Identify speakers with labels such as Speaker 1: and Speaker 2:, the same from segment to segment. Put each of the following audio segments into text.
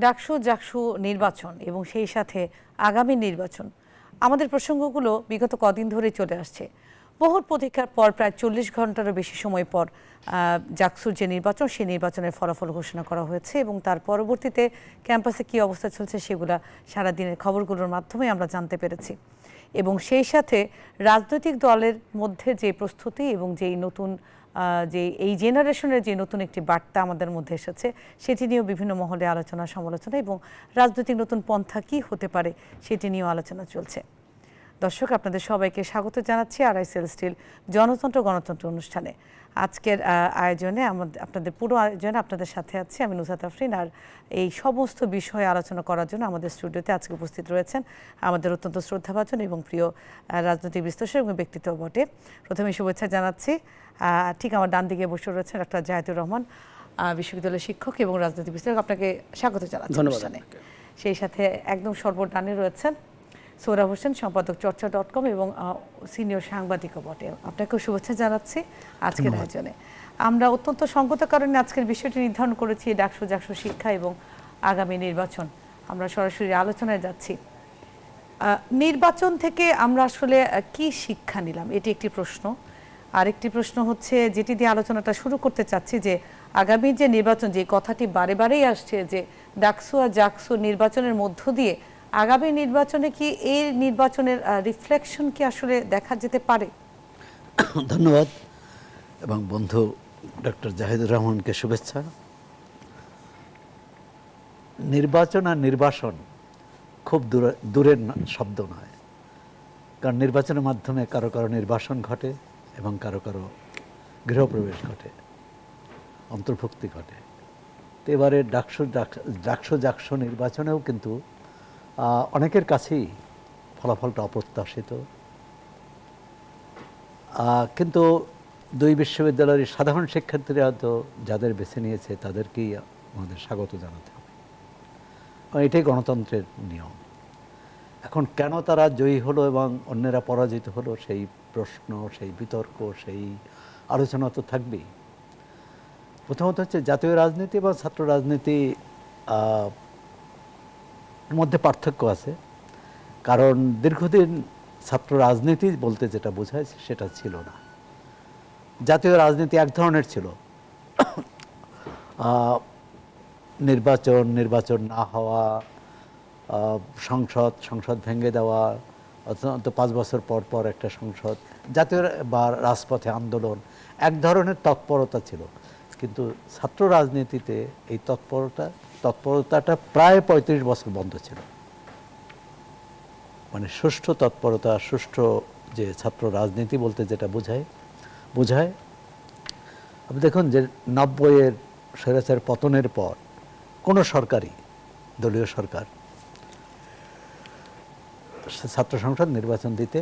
Speaker 1: ডাকসু জাকসু নির্বাচন এবং সেই সাথে আগামী নির্বাচন, আমাদের প্রসঙ্গগুলো বিগত কদিন ধরে চলে আসছে। বহুর প্রতীক্ষার পর প্রায় 40 ঘন্টারও বেশি সময় পর জাকসুর যে নির্বাচন, সেই নির্বাচনের ফলাফল ঘোষণা করা হয়েছে এবং তার পরবর্তীতে ক্যাম্পাসে কী অবস্থা চলছে সেগুলা সারাদিনের খবরগুলোর মাধ্যমে আমরা জানতে পেরেছি। এবং সেই সাথে রাজনৈতিক দলের মধ্যে যে প্রস্তুতি এবং যেই নতুন যে এই জেনারেশনের যে নতুন একটি বার্তা আমাদের মধ্যে এসেছে, সেটি নিয়েও বিভিন্ন মহলে আলোচনা সমালোচনা এবং রাজনৈতিক নতুন পন্থা কী হতে পারে সেটি নিয়েও আলোচনা চলছে। দর্শক, আপনাদের সবাইকে স্বাগত জানাচ্ছি আরআইএসএল স্টিল জনতন্ত্র গণতন্ত্র অনুষ্ঠানে। আজকের আয়োজনে আপনাদের পুরো আয়োজনে আপনাদের সাথে আছি আমি নুসরাত আফরিন। আর এই সমস্ত বিষয়ে আলোচনা করার জন্য আমাদের স্টুডিওতে আজকে উপস্থিত রয়েছেন আমাদের অত্যন্ত শ্রদ্ধাভাজন এবং প্রিয় রাজনৈতিক বিশ্লেষক এবং ব্যক্তিত্ব বটে। প্রথমে শুভেচ্ছা জানাচ্ছি, ঠিক আমার ডান দিকে বসে রয়েছেন ডক্টর জাহিদুর রহমান, বিশ্ববিদ্যালয়ের শিক্ষক এবং রাজনৈতিক বিশ্লেষক। আপনাকে স্বাগত জানাচ্ছি অনুষ্ঠানে। সেই সাথে একদম সর্বডানে রয়েছেন সোহরাব হোসেন, সম্পাদক চর্চা.com এবং সিনিয়র সাংবাদিকও বটে। আপনাকেও শুভেচ্ছা জানাচ্ছি আজকের আয়োজনে। আমরা অত্যন্ত সঙ্গত কারণে আজকের বিষয়টি নির্ধারণ করেছি ডাকসু জাকসু শিক্ষা এবং আগামী নির্বাচন। আমরা সরাসরি আলোচনায় যাচ্ছি। নির্বাচন থেকে আমরা আসলে কি শিক্ষা নিলাম, এটি একটি প্রশ্ন। আরেকটি প্রশ্ন হচ্ছে, যেটি দিয়ে আলোচনাটা শুরু করতে চাচ্ছি, যে আগামী যে নির্বাচন, যে কথাটি বারে বারেই আসছে যে ডাকসু আর জাকসু নির্বাচনের মধ্য দিয়ে আগামী নির্বাচনে কি এই নির্বাচনের রিফ্লেকশন কি আসলে দেখা যেতে পারে?
Speaker 2: ধন্যবাদ এবং বন্ধু ডক্টর জাহিদুর রহমানকে শুভেচ্ছা। নির্বাচন আর নির্বাসন খুব দূরের শব্দ নয়, কারণ নির্বাচনের মাধ্যমে কারো কারো নির্বাসন ঘটে এবং কারো কারো গৃহপ্রবেশ ঘটে, অন্তর্ভুক্তি ঘটে। তো এবারে ডাকসু জাকসু নির্বাচনেও কিন্তু অনেকের কাছেই ফলাফলটা অপ্রত্যাশিত, কিন্তু দুই বিশ্ববিদ্যালয়ের সাধারণ শিক্ষার্থীরা তো যাদের বেছে নিয়েছে তাদেরকেই আমাদের স্বাগত জানাতে হবে। এটাই গণতন্ত্রের নিয়ম। এখন কেন তারা জয়ী হলো এবং অন্যেরা পরাজিত হলো, সেই প্রশ্ন, সেই বিতর্ক, সেই আলোচনা তো থাকবেই। প্রথমত হচ্ছে জাতীয় রাজনীতি এবং ছাত্র রাজনীতি মধ্যে পার্থক্য আছে, কারণ দীর্ঘদিন ছাত্র রাজনীতি বলতে যেটা বোঝায় সেটা ছিল না। জাতীয় রাজনীতি এক ধরনের ছিল, নির্বাচন না হওয়া, সংসদ ভেঙে দেওয়া, অন্তত 5 বছর পর পর একটা সংসদ, জাতীয় বা রাজপথে আন্দোলন, এক ধরনের তৎপরতা ছিল। কিন্তু ছাত্র রাজনীতিতে এই তৎপরতাটা প্রায় 35 বছর বন্ধ ছিল। মানে সুষ্ঠু তৎপরতা, সুষ্ঠু যে ছাত্র রাজনীতি বলতে যেটা বোঝায় আপনি দেখুন যে 90-এর স্বৈরাচার পতনের পর কোনো সরকারই, দলীয় সরকার, ছাত্র সংসদ নির্বাচন দিতে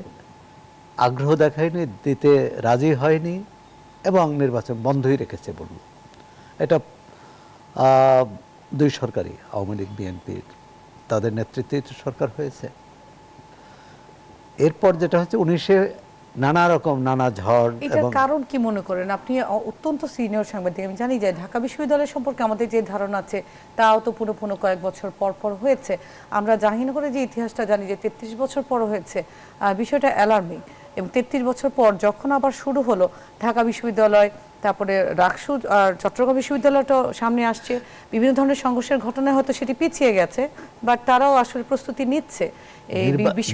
Speaker 2: আগ্রহ দেখায়নি, দিতে রাজি হয়নি এবং নির্বাচন বন্ধই রেখেছে বলব। এটা দুই সরকারই, আওয়ামী লীগ বিএনপির, তাদের নেতৃত্বে সরকার হয়েছে। এরপর যেটা হচ্ছে 19-এ নানা ঝড়।
Speaker 1: এটার কারণ কি মনে করেন আপনি? অত্যন্ত সিনিয়র সাংবাদিক, আমি জানি যে ঢাকা বিশ্ববিদ্যালয় সম্পর্কে আমাদের যে ধারণা আছে তাও তো পুরো কয়েক বছর পর পর হয়েছে। আমরা জাহিনগরের যে ইতিহাসটা জানি যে 33 বছর পর হয়েছে, বিষয়টা অ্যালার্মিং। এবং 33 বছর পর যখন আবার শুরু হলো ঢাকা বিশ্ববিদ্যালয়, তারপরে রাকসু, চট্টগ্রাম বিশ্ববিদ্যালয়টাও সামনে আসছে, বিভিন্ন ধরনের সংঘর্ষের ঘটনায় হয়তো সেটি পিছিয়ে গেছে, বাট তারাও আসলে প্রস্তুতি নিচ্ছে।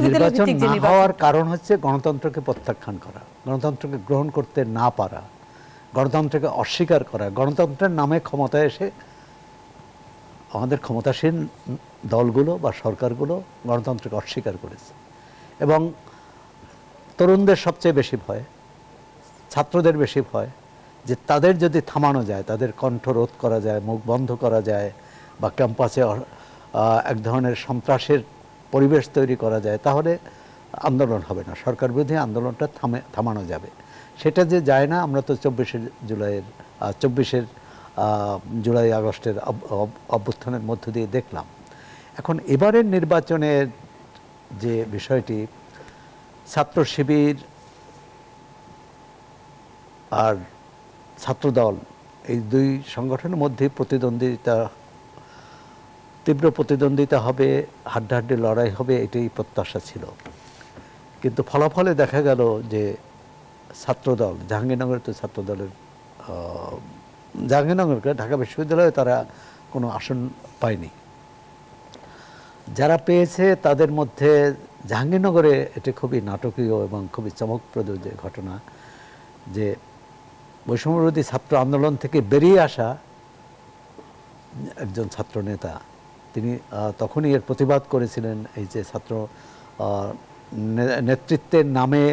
Speaker 2: নির্বাচন না হওয়ার কারণ হচ্ছে গণতন্ত্রকে প্রত্যাখ্যান করা, গণতন্ত্রকে গ্রহণ করতে না পারা, গণতন্ত্রকে অস্বীকার করা। গণতন্ত্রের নামে ক্ষমতায় এসে আমাদের ক্ষমতাসীন দলগুলো বা সরকারগুলো গণতন্ত্রকে অস্বীকার করেছে। এবং তরুণদের সবচেয়ে বেশি ভয়, ছাত্রদের বেশি ভয় যে তাদের যদি থামানো যায়, তাদের কণ্ঠ রোধ করা যায়, মুখ বন্ধ করা যায়, বা ক্যাম্পাসে এক ধরনের সন্ত্রাসের পরিবেশ তৈরি করা যায়, তাহলে আন্দোলন হবে না, সরকার বিরোধী আন্দোলনটা থামানো যাবে। সেটা যে যায় না, আমরা তো 24 জুলাই আগস্টের অভ্যুত্থানের মধ্য দিয়ে দেখলাম। এখন এবারের নির্বাচনের যে বিষয়টি, ছাত্র শিবির আর ছাত্রদল, এই দুই সংগঠনের মধ্যে প্রতিদ্বন্দ্বিতা তীব্র প্রতিদ্বন্দ্বিতা হবে, হাড্ডাহাড্ডি লড়াই হবে, এটাই প্রত্যাশা ছিল। কিন্তু ফলাফলে দেখা গেল যে ছাত্রদল, জাহাঙ্গীরনগরে তো ছাত্রদলের জাহাঙ্গীরনগরকে ঢাকা বিশ্ববিদ্যালয়ে তারা কোনো আসন পায়নি। যারা পেয়েছে তাদের মধ্যে জাহাঙ্গীরনগরে এটি খুবই নাটকীয় এবং খুবই চমকপ্রদ যে ঘটনা, যে বৈষম্যবিরোধী ছাত্র আন্দোলন থেকে বেরিয়ে আসা একজন ছাত্র নেতা, তিনি তখনই এর প্রতিবাদ করেছিলেন। এই যে ছাত্র নেতৃত্বের নামে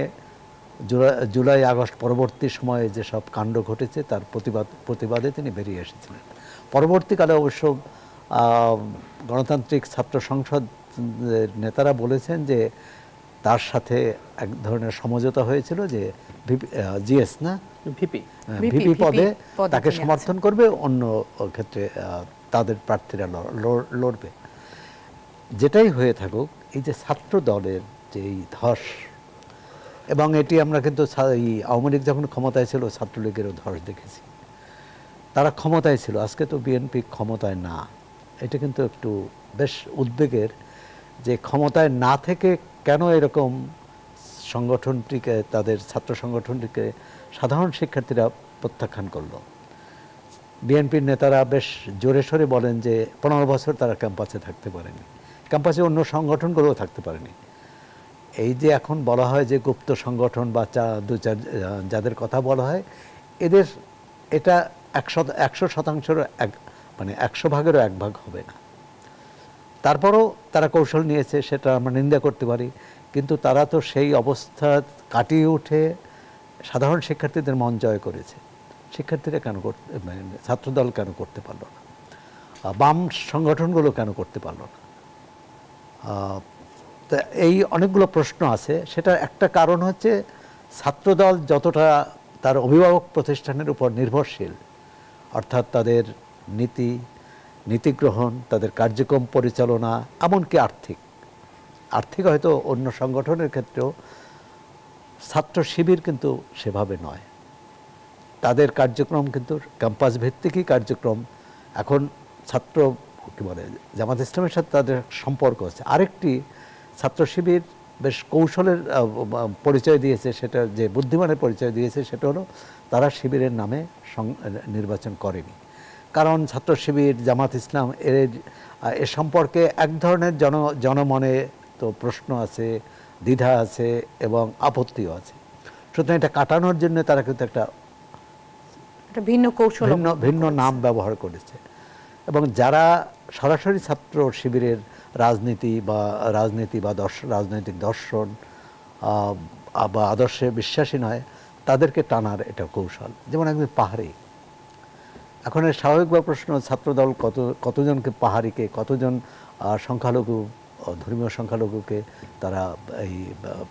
Speaker 2: জুলাই আগস্ট পরবর্তী সময়ে যেসব কাণ্ড ঘটেছে তার প্রতিবাদে তিনি বেরিয়ে এসেছিলেন। পরবর্তীকালে অবশ্য গণতান্ত্রিক ছাত্র সংসদ নেতারা বলেছেন যে তার সাথে এক ধরনের সমঝোতা হয়েছিল যে জিএস না ভিপি পদে তাকে সমর্থন করবে, অন্য ক্ষেত্রে তাদের প্রার্থীরা লড়বে। যেটাই হয়ে থাকুক, এই যে ছাত্র দলের যে এই ধস, এবং এটি আমরা কিন্তু আওয়ামী লীগ যখন ক্ষমতায় ছিল ছাত্রলীগেরও ধস দেখেছি। তারা ক্ষমতায় ছিল, আজকে তো বিএনপি ক্ষমতায় না। এটা কিন্তু একটু বেশ উদ্বেগের যে ক্ষমতায় না থেকে কেন এরকম সংগঠনটিকে, তাদের ছাত্র সংগঠনটিকে সাধারণ শিক্ষার্থীরা প্রত্যাখ্যান করলো। বিএনপির নেতারা বেশ জোরে সোরে বলেন যে 15 বছর তারা ক্যাম্পাসে থাকতে পারেনি, ক্যাম্পাসে অন্য সংগঠনগুলোও থাকতে পারেনি। এই যে এখন বলা হয় যে গুপ্ত সংগঠন বা যাদের কথা বলা হয়, এদের এটা 100% মানে 100 ভাগেরও 1 ভাগ হবে না। তারপরও তারা কৌশল নিয়েছে, সেটা আমরা নিন্দা করতে পারি, কিন্তু তারা তো সেই অবস্থা কাটিয়ে উঠে সাধারণ শিক্ষার্থীদের মন জয় করেছে। শিক্ষার্থীরা কেন ছাত্রদল কেন করতে পারলো না? বাম সংগঠনগুলো কেন করতে পারলো না? তা এই অনেকগুলো প্রশ্ন আছে। সেটার একটা কারণ হচ্ছে ছাত্রদল যতটা তার অভিভাবক প্রতিষ্ঠানের উপর নির্ভরশীল, অর্থাৎ তাদের নীতি গ্রহণ, তাদের কার্যক্রম পরিচালনা, এমনকি আর্থিক হয়তো অন্য সংগঠনের ক্ষেত্রেও ছাত্র শিবির কিন্তু সেভাবে নয়। তাদের কার্যক্রম কিন্তু ক্যাম্পাস ভিত্তিকই কার্যক্রম। এখন ছাত্র কি বলে, জামাত ইসলামের সাথে তাদের সম্পর্ক আছে। আরেকটি ছাত্র শিবির বেশ কৌশলের পরিচয় দিয়েছে, সেটা যে বুদ্ধিমানের পরিচয় দিয়েছে, সেটা হলো তারা শিবিরের নামে নির্বাচন করেনি। কারণ ছাত্র শিবির, জামাত ইসলাম এ সম্পর্কে এক ধরনের জনমনে তো প্রশ্ন আছে, দ্বিধা আছে এবং আপত্তিও আছে। সুতরাং এটা কাটানোর জন্য তারা কিন্তু একটা
Speaker 1: ভিন্ন কৌশল,
Speaker 2: ভিন্ন নাম ব্যবহার করেছে। এবং যারা সরাসরি ছাত্র শিবিরের রাজনীতি বা রাজনৈতিক দর্শন বা আদর্শে বিশ্বাসী নয়, তাদেরকে টানার এটা কৌশল। যেমন একজন পাহাড়ি, এখন স্বাভাবিকভাবে প্রশ্ন, ছাত্রদল কতজনকে পাহাড়িকে, কতজন সংখ্যালঘু, ধর্মীয় সংখ্যালঘুকে তারা এই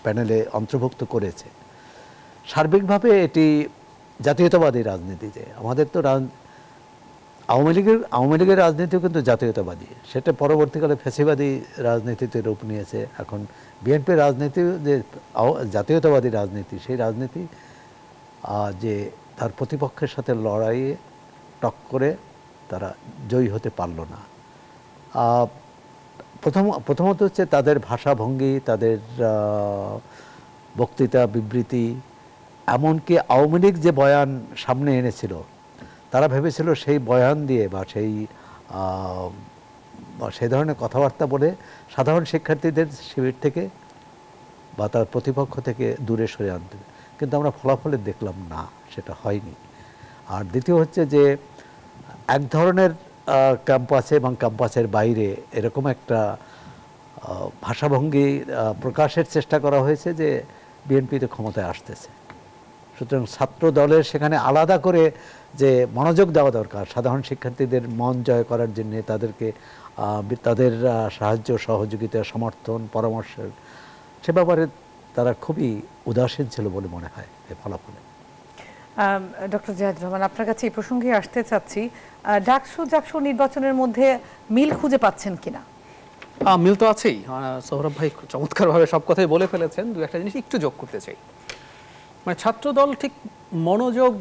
Speaker 2: প্যানেলে অন্তর্ভুক্ত করেছে। সার্বিকভাবে এটি জাতীয়তাবাদী রাজনীতি। যে আমাদের তো আওয়ামী লীগের রাজনীতিও কিন্তু জাতীয়তাবাদী, সেটা পরবর্তীকালে ফ্যাসিবাদী রাজনীতিতে রূপ নিয়েছে। এখন বিএনপির রাজনীতি যে জাতীয়তাবাদী রাজনীতি, সেই রাজনীতি যে তার প্রতিপক্ষের সাথে লড়াইয়ে টক্করে তারা জয়ী হতে পারল না। প্রথমত হচ্ছে তাদের ভাষাভঙ্গি, তাদের বক্তৃতা, বিবৃতি, এমনকি আওয়ামী লীগ যে বয়ান সামনে এনেছিল, তারা ভেবেছিল সেই বয়ান দিয়ে বা সেই ধরনের কথাবার্তা বলে সাধারণ শিক্ষার্থীদের শিবির থেকে বা তার প্রতিপক্ষ থেকে দূরে সরে আনতে। কিন্তু আমরা ফলাফলে দেখলাম না, সেটা হয়নি। আর দ্বিতীয় হচ্ছে যে এক ধরনের ক্যাম্পাসে এবং ক্যাম্পাসের বাইরে এরকম একটা ভাষাভঙ্গি প্রকাশের চেষ্টা করা হয়েছে যে বিএনপিতে ক্ষমতায় আসতেছে। সুতরাং ছাত্র দলের সেখানে আলাদা করে যে মনোযোগ দেওয়া দরকার সাধারণ শিক্ষার্থীদের মন জয় করার জন্য, তাদেরকে তাদের সাহায্য, সহযোগিতা, সমর্থন, পরামর্শের, সে ব্যাপারে তারা খুবই উদাসীন ছিল বলে মনে হয় এই ফলাফলে।
Speaker 1: ডক্টর জিয়াদুর রহমান, আপনার কাছে এই প্রসঙ্গে আসতে চাচ্ছি, ডাকসু নির্বাচনের মধ্যে মিল খুঁজে পাচ্ছেন কিনা?
Speaker 3: মিল তো আছেই। সৌরভ ভাই চমৎকারভাবে সব কথাই বলে ফেলেছেন। দু একটা জিনিস একটু যোগ করতে চাই। মানে ছাত্রদল ঠিক মনোযোগ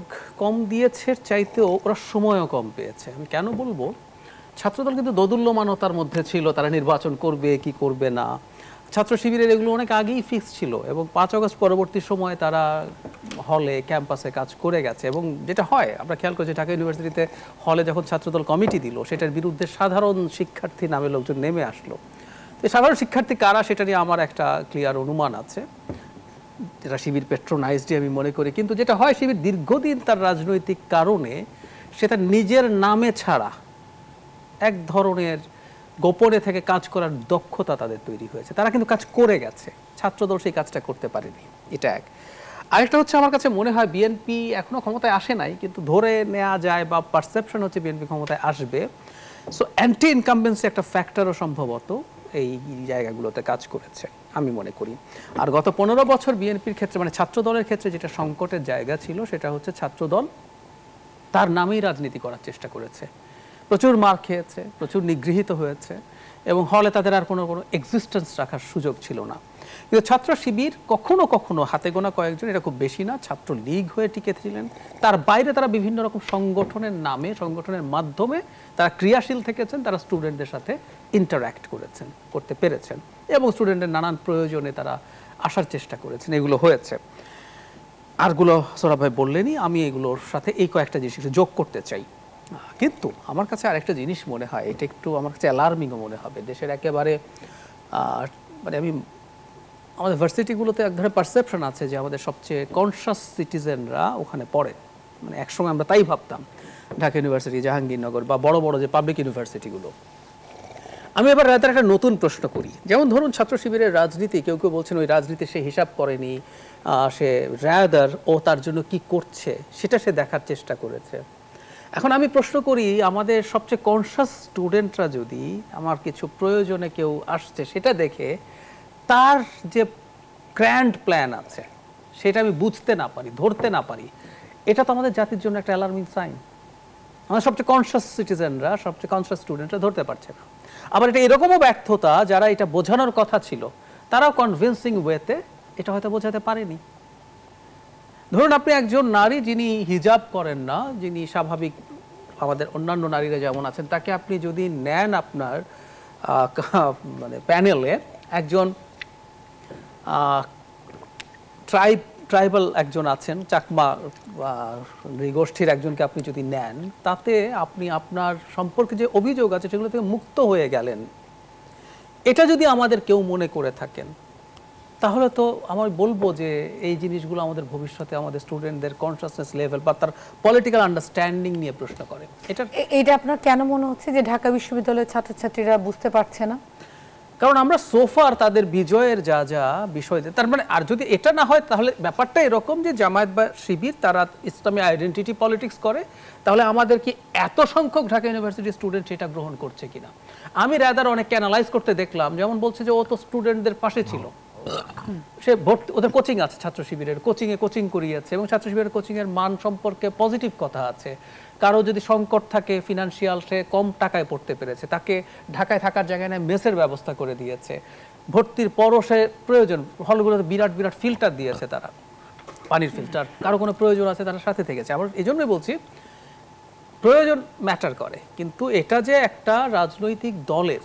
Speaker 3: কম দিয়েছে চাইতেও ওরা সময়ও কম পেয়েছে। আমি কেন বলবো, ছাত্রদল কিন্তু দোদুল্যমানতার মধ্যে ছিল, তারা নির্বাচন করবে কি করবে না। ছাত্র শিবিরের এগুলো অনেক আগেই ফিক্স ছিল এবং 5 আগস্ট পরবর্তী সময়ে তারা হলে ক্যাম্পাসে কাজ করে গেছে। এবং যেটা হয় আমরা খেয়াল করছি, ঢাকা ইউনিভার্সিটিতে হলে যখন ছাত্রদল কমিটি দিল, সেটার বিরুদ্ধে সাধারণ শিক্ষার্থী নামে লোকজন নেমে আসলো। তো সাধারণ শিক্ষার্থী কারা সেটা নিয়ে আমার একটা ক্লিয়ার অনুমান আছে, যেটা শিবির পেট্রোনাইজডই আমি মনে করি। কিন্তু যেটা হয়, শিবির দীর্ঘদিন তার রাজনৈতিক কারণে সেটা নিজের নামে ছাড়া এক ধরনের গোপনে থেকে কাজ করার দক্ষতা তাদের তৈরি হয়েছে। তারা কিন্তু কাজ করে গেছে, ছাত্রদল সেই কাজটা করতে পারেনি, এটা এক। আরেকটা হচ্ছে, আমার কাছে মনে হয় বিএনপি এখনো ক্ষমতায় আসে নাই, কিন্তু ধরে নেওয়া যায় বা পারসেপশন হচ্ছে বিএনপি ক্ষমতায় আসবে। সো অ্যান্টি ইনকামবেন্সি একটা ফ্যাক্টরও সম্ভবত এই জায়গাগুলোতে কাজ করেছে আমি মনে করি। আর গত 15 বছর বিএনপির ক্ষেত্রে, মানে ছাত্রদলের ক্ষেত্রে যেটা সংকটের জায়গা ছিল, সেটা হচ্ছে ছাত্রদল তার নামেই রাজনীতি করার চেষ্টা করেছে, প্রচুর মার খেয়েছে, প্রচুর নিগৃহীত হয়েছে এবং হলে তাদের আর কোনো এক্সিস্টেন্স রাখার সুযোগ ছিল না। কিন্তু ছাত্র শিবির কখনো কখনো হাতে গোনা কয়েকজন, এটা খুব বেশি না, ছাত্র লীগ হয়ে টিকেছিলেন। তার বাইরে তারা বিভিন্ন রকম সংগঠনের নামে, সংগঠনের মাধ্যমে তারা ক্রিয়াশীল থেকেছেন, তারা স্টুডেন্টদের সাথে ইন্টারঅ্যাক্ট করতে পেরেছেন এবং স্টুডেন্টের নানান প্রয়োজনে তারা আসার চেষ্টা করেছেন, এগুলো হয়েছে। আরগুলো সোহরাব ভাই বললেনই, আমি এগুলোর সাথে এই কয়েকটা জিনিস একটু যোগ করতে চাই। কিন্তু আমার কাছে আরেকটা জিনিস মনে হয়, এটা একটু আমার কাছে অ্যালার্মিংও মনে হবে। দেশের একেবারে মানে আমাদের ভার্সিটিগুলোতে এক ধরনের পারসেপশন আছে যে আমাদের সবচেয়ে কনসাস সিটিজেনরা ওখানে পড়ে। মানে একসময় আমরা তাই ভাবতাম, ঢাকা ইউনিভার্সিটি, জাহাঙ্গীরনগর বা বড় বড় যে পাবলিক ইউনিভার্সিটিগুলো। আমি এবার রাতের একটা নতুন প্রশ্ন করি, যেমন ধরুন ছাত্র শিবিরের রাজনীতি, কেউ কেউ বলছেন ওই রাজনীতি সে হিসাব করেনি, সে রাদার ও তার জন্য কি করছে সেটা সে দেখার চেষ্টা করেছে। এখন আমি প্রশ্ন করি, আমাদের সবচেয়ে কনসাস স্টুডেন্টরা যদি আমার কিছু প্রয়োজনে কেউ আসছে সেটা দেখে তার যে গ্র্যান্ড প্ল্যান আছে সেটা আমি বুঝতে না পারি, ধরতে না পারি, এটা তো আমাদের জাতির জন্য একটা অ্যালার্মিং সাইন। আমাদের সবচেয়ে কনসাস সিটিজেনরা, সবচেয়ে কনসাস স্টুডেন্টরা ধরতে পারছে না। আবার এটা এরকমও ব্যর্থতা, যারা এটা বোঝানোর কথা ছিল তারাও কনভিন্সিং ওয়েতে এটা হয়তো বোঝাতে পারেনি। ধরুন আপনি একজন নারী যিনি হিজাব করেন না, যিনি স্বাভাবিক আমাদের অন্যান্য নারীরা যেমন আছেন, তাকে আপনি যদি নেন আপনার মানে প্যানেলে, একজন ট্রাইবাল একজন আছেন, চাকমা নৃগোষ্ঠীর একজনকে আপনি যদি নেন, তাতে আপনি আপনার সম্পর্কে যে অভিযোগ আছে সেগুলো থেকে মুক্ত হয়ে গেলেন। এটা যদি আমাদের কেউ মনে করে থাকেন, তাহলে তো আমি বলবো যে এই জিনিসগুলো আমাদের ভবিষ্যতে আমাদের স্টুডেন্টদের কনসাসনেস লেভেল বা তার পলিটিক্যাল আন্ডারস্ট্যান্ডিং নিয়ে প্রশ্ন করে।
Speaker 1: এটা আপনার কেন মনে হচ্ছে যে ঢাকা বিশ্ববিদ্যালয়ের ছাত্রছাত্রীরা বুঝতে পারছে না?
Speaker 3: কারণ আমরা সোফার তাদের বিজয়ের যা যা বিষয়, তার মানে আর যদি এটা না হয় তাহলে ব্যাপারটা এরকম যে জামায়াত বা শিবির তারা ইসলামী আইডেন্টিটি পলিটিক্স করে, তাহলে আমাদের কি এত সংখ্যক ঢাকা ইউনিভার্সিটির স্টুডেন্ট সেটা গ্রহণ করছে কিনা। আমি রাদার অনেককে অ্যানালাইজ করতে দেখলাম, যেমন বলছে যে ও তো স্টুডেন্টদের পাশে ছিল, সে ভর্তি, ওদের কোচিং আছে, ছাত্র শিবিরের কোচিং করিয়েছে এবং ছাত্র শিবিরের কোচিং এর মান সম্পর্কে পজিটিভ কথা আছে। কারো যদি সংকট থাকে ফিনান্সিয়াল, সে কম টাকায় পড়তে পেরেছে, তাকে ঢাকায় থাকার জায়গায় না মেসের ব্যবস্থা করে দিয়েছে। ভর্তির পরও সে প্রয়োজন, হলগুলোতে বিরাট বিরাট ফিল্টার দিয়েছে তারা, পানির ফিল্টার, কারো কোনো প্রয়োজন আছে তারা সাথে থেকেছে। আবার এই জন্যই বলছি প্রয়োজন ম্যাটার করে, কিন্তু এটা যে একটা রাজনৈতিক দলের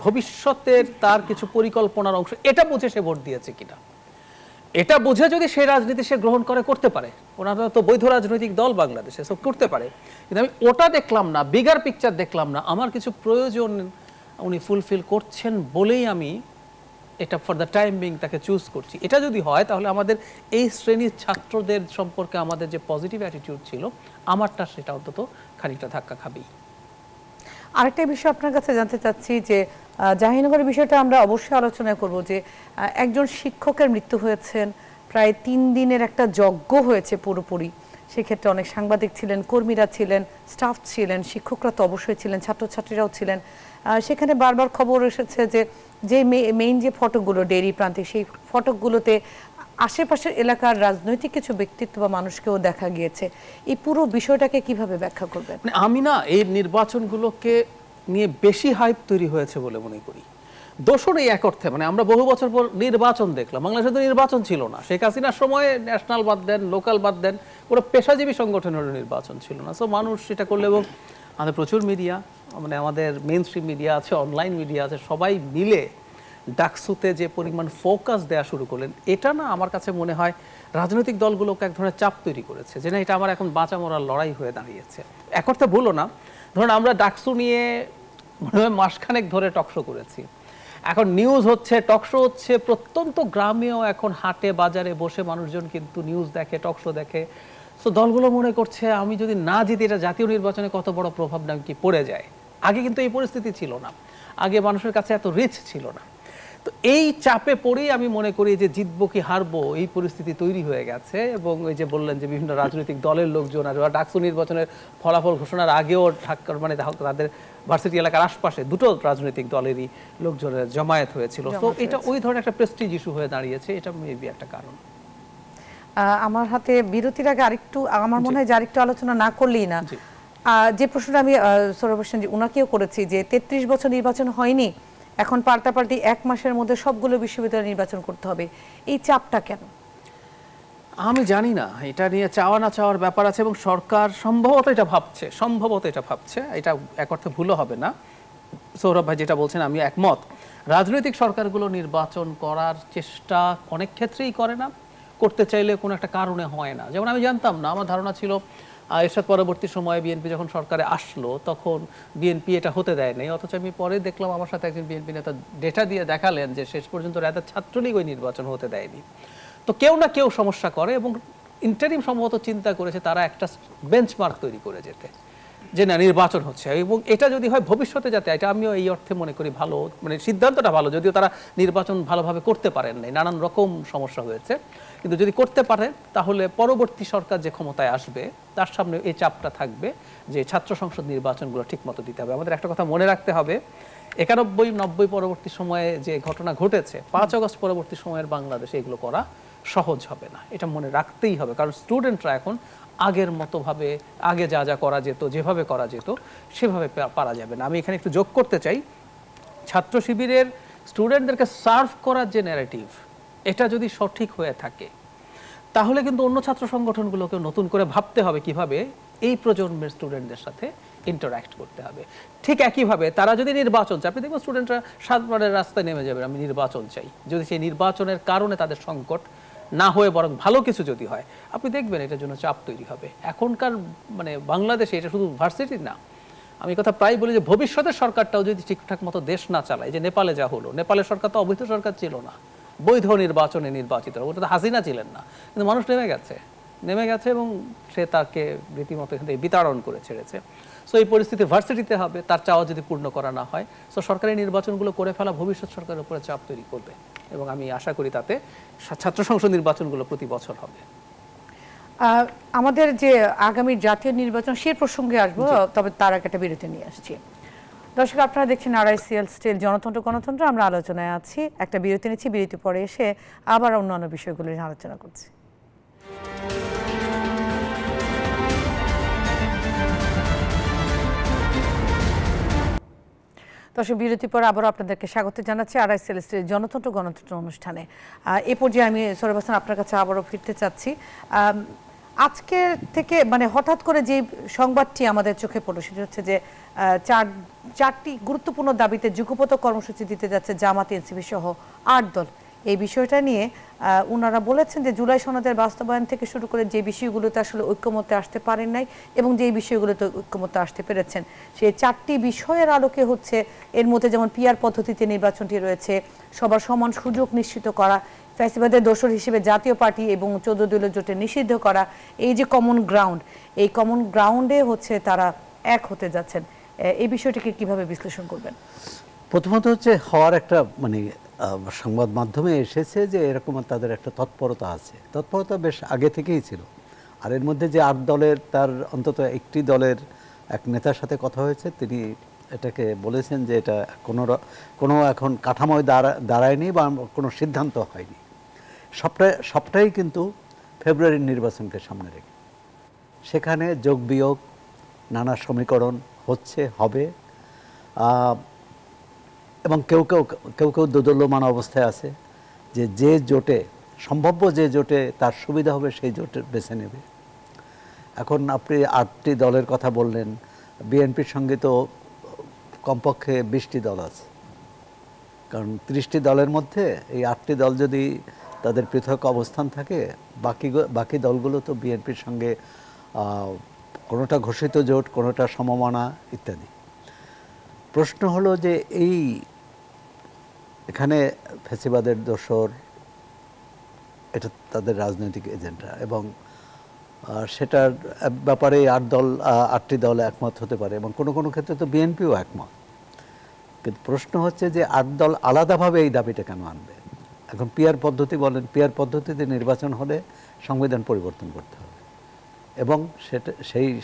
Speaker 3: ভবিষ্যতের তার কিছু পরিকল্পনার অংশ, এটা বুঝে সে ভোট দিয়েছে কিনা, এটা বুঝে যদি সেই রাজনীতি সে গ্রহণ করতে পারে, ওনারা তো বৈধ রাজনৈতিক দল বাংলাদেশে, সব করতে পারে। কিন্তু আমি ওটা দেখলাম না, বিগার পিকচার দেখলাম না, আমার কিছু প্রয়োজন উনি ফুলফিল করছেন বলেই আমি এটা ফর দ্য টাইম বিং তাকে চুজ করছি। এটা যদি হয় তাহলে আমাদের এই শ্রেণীর ছাত্রদের সম্পর্কে আমাদের যে পজিটিভ অ্যাটিটিউড ছিল, আমারটা সেটা অন্তত খানিকটা ধাক্কা খাবেই।
Speaker 1: আরেকটা বিষয় আপনার কাছে জানতে চাচ্ছি যে জাহাঙ্গীরনগরের বিষয়টা আমরা অবশ্যই আলোচনা করব, যে একজন শিক্ষকের মৃত্যু হয়েছেন, প্রায় 3 দিনের একটা যজ্ঞ হয়েছে পুরোপুরি, সেক্ষেত্রে অনেক সাংবাদিক ছিলেন, কর্মীরা ছিলেন, স্টাফ ছিলেন, শিক্ষকরা তো অবশ্যই ছিলেন, ছাত্রছাত্রীরাও ছিলেন। সেখানে বারবার খবর এসেছে যে মেইন যে ফটকগুলো ডেইরি প্রান্তে, সেই ফটকগুলোতে আশেপাশের এলাকার রাজনৈতিক কিছু ব্যক্তিত্ব বা মানুষকেও দেখা গিয়েছে। এই পুরো বিষয়টাকে কিভাবে ব্যাখ্যা করবেন?
Speaker 3: আমি না এই নির্বাচনগুলোকে নিয়ে বেশি হাইপ তৈরি হয়েছে বলে মনে করি। দোষর এই এক অর্থে, মানে আমরা বহু বছর পর নির্বাচন দেখলাম, বাংলাদেশে তো নির্বাচন ছিল না, শেখ হাসিনার সময় ন্যাশনাল বাদ দেন, লোকাল বাদ দেন, পুরো পেশাজীবী সংগঠনের নির্বাচন ছিল না। সো মানুষ সেটা করলে, এবং আমাদের প্রচুর মিডিয়া, মানে আমাদের মেইন স্ট্রিম মিডিয়া আছে, অনলাইন মিডিয়া আছে, সবাই মিলে ডাকসুতে যে পরিমাণ ফোকাস দেওয়া শুরু করলেন, এটা না আমার কাছে মনে হয় রাজনৈতিক দলগুলোকে এক ধরনের চাপ তৈরি করেছে, যে না এটা আমার এখন বাঁচা মরার লড়াই হয়ে দাঁড়িয়েছে। এক অর্থে ভুলো না, ধরুন আমরা ডাকসু নিয়ে মনে হয় মাসখানেক ধরে টকশো করেছি, এখন নিউজ হচ্ছে, টকশো হচ্ছে, প্রত্যন্ত গ্রামেও এখন হাটে বাজারে বসে মানুষজন কিন্তু নিউজ দেখে, টকশো দেখে। সো দলগুলো মনে করছে আমি যদি না জিতি এটা জাতীয় নির্বাচনে কত বড় প্রভাব নাকি পড়ে যায়। আগে কিন্তু এই পরিস্থিতি ছিল না, আগে মানুষের কাছে এত রিচ ছিল না। তো এই চাপে পড়েই আমি মনে করি যে জিতবো কি হারবো এই পরিস্থিতি তৈরি হয়ে গেছে। এবং ওই যে বললেন যে বিভিন্ন রাজনৈতিক দলের লোকজন আর ডাকসু নির্বাচনের ফলাফল ঘোষণার আগেও ঢাকার মানে তাদের ভার্সিটি এলাকার আশপাশে দুটো রাজনৈতিক দলেরই লোকজনের জমায়েত হয়েছিল। তো এটা ওই ধরনের একটা প্রেস্টিজ ইস্যু হয়ে দাঁড়িয়েছে, এটা মেবি একটা কারণ।
Speaker 1: আমার হাতে বিরতির আগে আরেকটু আমার মনে হয় যে আরেকটু আলোচনা না করলেই না। যে প্রশ্নটা আমি সৌরভ হোসেন জি উনাকেও করেছি যে 33 বছর নির্বাচন হয়নি, এখন পাল্টাপাল্টি 1 মাসের মধ্যে সবগুলো বিশ্ববিদ্যালয় নির্বাচন করতে হবে, এই চাপটা কেন?
Speaker 3: আমি জানি না, এটা নিয়ে চাওয়া না চাওয়ার ব্যাপার আছে এবং সরকার সম্ভবত এটা ভাবছে, এটা এক অর্থে ভুলও হবে না। সৌরভ ভাই যেটা বলছেন আমি একমত, রাজনৈতিক সরকারগুলো নির্বাচন করার চেষ্টা অনেক ক্ষেত্রেই করে না, করতে চাইলে কোনো একটা কারণে হয় না। যেমন আমি জানতাম না, আমার ধারণা ছিল এরশাদ পরবর্তী সময়ে বিএনপি যখন সরকারে আসলো তখন বিএনপি এটা হতে দেয় নাই, অথচ আমি পরে দেখলাম আমার সাথে একজন বিএনপি নেতা ডেটা দিয়ে দেখালেন যে শেষ পর্যন্ত রাতের ছাত্রলীগ ওই নির্বাচন হতে দেয়নি। তো কেউ না কেউ সমস্যা করে এবং ইন্টারিম সম্ভবত চিন্তা করেছে তারা একটা বেঞ্চমার্ক তৈরি করে যেতে, যে না নির্বাচন হচ্ছে, এবং এটা যদি হয় ভবিষ্যতে যাতে, এটা আমিও এই অর্থে মনে করি ভালো, মানে সিদ্ধান্তটা ভালো, যদিও তারা নির্বাচন ভালোভাবে করতে পারেন নাই, নানান রকম সমস্যা হয়েছে, কিন্তু যদি করতে পারে তাহলে পরবর্তী সরকার যে ক্ষমতায় আসবে তার সামনে এই চাপটা থাকবে যে ছাত্র সংসদ নির্বাচনগুলো ঠিকমতো দিতে হবে। আমাদের একটা কথা মনে রাখতে হবে, 91-90 পরবর্তী সময়ে যে ঘটনা ঘটেছে, 5 আগস্ট পরবর্তী সময়ের বাংলাদেশে এগুলো করা সহজ হবে না, এটা মনে রাখতেই হবে। কারণ স্টুডেন্টরা এখন আগের মতো ভাবে, আগে যা যা করা যেত, যেভাবে করা যেত সেভাবে পারা যাবে না। আমি এখানে একটু যোগ করতে চাই, ছাত্র শিবিরের স্টুডেন্টদেরকে সার্ভ করার যে ন্যারেটিভ, এটা যদি সঠিক হয়ে থাকে তাহলে কিন্তু অন্য ছাত্র সংগঠনগুলোকে নতুন করে ভাবতে হবে কিভাবে এই প্রজন্মের স্টুডেন্টদের সাথে ইন্টারঅ্যাক্ট করতে হবে। ঠিক একইভাবে তারা যদি নির্বাচন চায়, আপনি দেখবেন স্টুডেন্টরা সাতবারের রাস্তায় নেমে যাবে আমি নির্বাচন চাই, যদি সেই নির্বাচনের কারণে তাদের সংকট না হয়ে বরং ভালো কিছু যদি হয়, আপনি দেখবেন এটার জন্য চাপ তৈরি হবে। এখনকার মানে বাংলাদেশে এটা শুধু ভার্সিটি না, আমি কথা প্রায় বলি যে ভবিষ্যতের সরকারটাও যদি ঠিকঠাক মতো দেশ না চালায়, যে নেপালে যা হলো, নেপালের সরকার তো অবৈধ সরকার ছিল না, বৈধ নির্বাচনে নির্বাচিত, ওটা তো হাসিনা ছিলেন না, কিন্তু মানুষ নেমে গেছে এবং সে তাকে রীতিমতো এখান থেকে বিতাড়ন করে ছেড়েছে। সো এই পরিস্থিতি ভার্সিটিতে হবে, তার চাওয়া যদি পূর্ণ করা না হয়, সো সরকারি নির্বাচনগুলো করে ফেলা ভবিষ্যৎ সরকারের উপরে চাপ তৈরি করবে এবং আমি আশা করি তাতে ছাত্র সংসদ নির্বাচনগুলো প্রতি বছর হবে।
Speaker 1: আমাদের যে আগামী জাতীয় নির্বাচন সে প্রসঙ্গে আসবো, তবে তার আগে একটা বিরতি নিয়ে আসছি। দর্শক আপনারা দেখছেন RICL স্টিল জনতন্ত্র গণতন্ত্র, আমরা আলোচনায় আছি, একটা বিরতি নিচ্ছি, বিরতি পরে এসে আবার অন্যান্য বিষয়গুলো নিয়ে আলোচনা করছি। দর্শক বিরতি পর আবারও আপনাদেরকে স্বাগত জানাচ্ছি RICL স্টিল জনতন্ত্র গণতন্ত্র অনুষ্ঠানে। এ পর্যায়ে আমি সৌরভ হাসান আপনার কাছে আবারও ফিরতে চাচ্ছি। আজকে থেকে মানে হঠাৎ করে যে সংবাদটি আমাদের চোখে পড়লো সেটা হচ্ছে যে চারটি গুরুত্বপূর্ণ দাবিতে যুগপত কর্মসূচি দিতে যাচ্ছে জামাত, এনসিপি সহ 8 দল। এই বিষয়টা নিয়ে ওনারা বলেছেন যে জুলাই সনদের বাস্তবায়ন থেকে শুরু করে যে বিষয়গুলোতে আসলে ঐক্যমত্যে আসতে পারেন নাই এবং যেই বিষয়গুলোতে ঐক্যমত্যে আসতে পেরেছেন, সেই 4টি বিষয়ের আলোকে হচ্ছে এর মধ্যে যেমন পিআর পদ্ধতিতে নির্বাচনটি রয়েছে, সবার সমান সুযোগ নিশ্চিত করা, ফ্যাসিবাদের দোসর হিসেবে জাতীয় পার্টি এবং 14 দলীয় জোটে নিষিদ্ধ করা, এই যে কমন গ্রাউন্ড, এই কমন গ্রাউন্ডে হচ্ছে তারা এক হতে যাচ্ছেন। এই বিষয়টিকে কিভাবে বিশ্লেষণ করবেন?
Speaker 2: প্রথমত হচ্ছে হওয়ার একটা মানে সংবাদ মাধ্যমে এসেছে যে এরকম তাদের একটা তৎপরতা আছে, তৎপরতা বেশ আগে থেকেই ছিল। আর এর মধ্যে যে 8 দলের, তার অন্তত একটি দলের এক নেতার সাথে কথা হয়েছে, তিনি এটাকে বলেছেন যে এটা কোনো এখন কাঠামোয় দাঁড়ায়নি বা কোনো সিদ্ধান্ত হয়নি, সবটাই কিন্তু ফেব্রুয়ারির নির্বাচনকে সামনে রেখে। সেখানে যোগ বিয়োগ নানা সমীকরণ হবে, এবং কেউ দোদুল্যমান অবস্থায় আছে যে জোটে সম্ভাব্য, যে জোটে তার সুবিধা হবে সেই জোটে বেছে নেবে। এখন আপনি 8টি দলের কথা বললেন, বিএনপির সঙ্গে তো কমপক্ষে 20টি দল আছে, কারণ 30টি দলের মধ্যে এই 8টি দল যদি তাদের পৃথক অবস্থান থাকে, বাকি দলগুলো তো বিএনপির সঙ্গে কোনোটা ঘোষিত জোট, কোনোটা সমমনা ইত্যাদি। প্রশ্ন হলো যে এখানে ফ্যাসিবাদের দোসর, এটা তাদের রাজনৈতিক এজেন্ডা, এবং সেটার ব্যাপারে 8টি দল একমত হতে পারে, এবং কোনো কোনো ক্ষেত্রে তো বিএনপিও একমত। কিন্তু প্রশ্ন হচ্ছে যে 8 দল আলাদাভাবে এই দাবিটা কেন আনবে? এখন পিআর পদ্ধতি বলেন, পিআর পদ্ধতিতে নির্বাচন হলে সংবিধান পরিবর্তন করতে হবে, এবং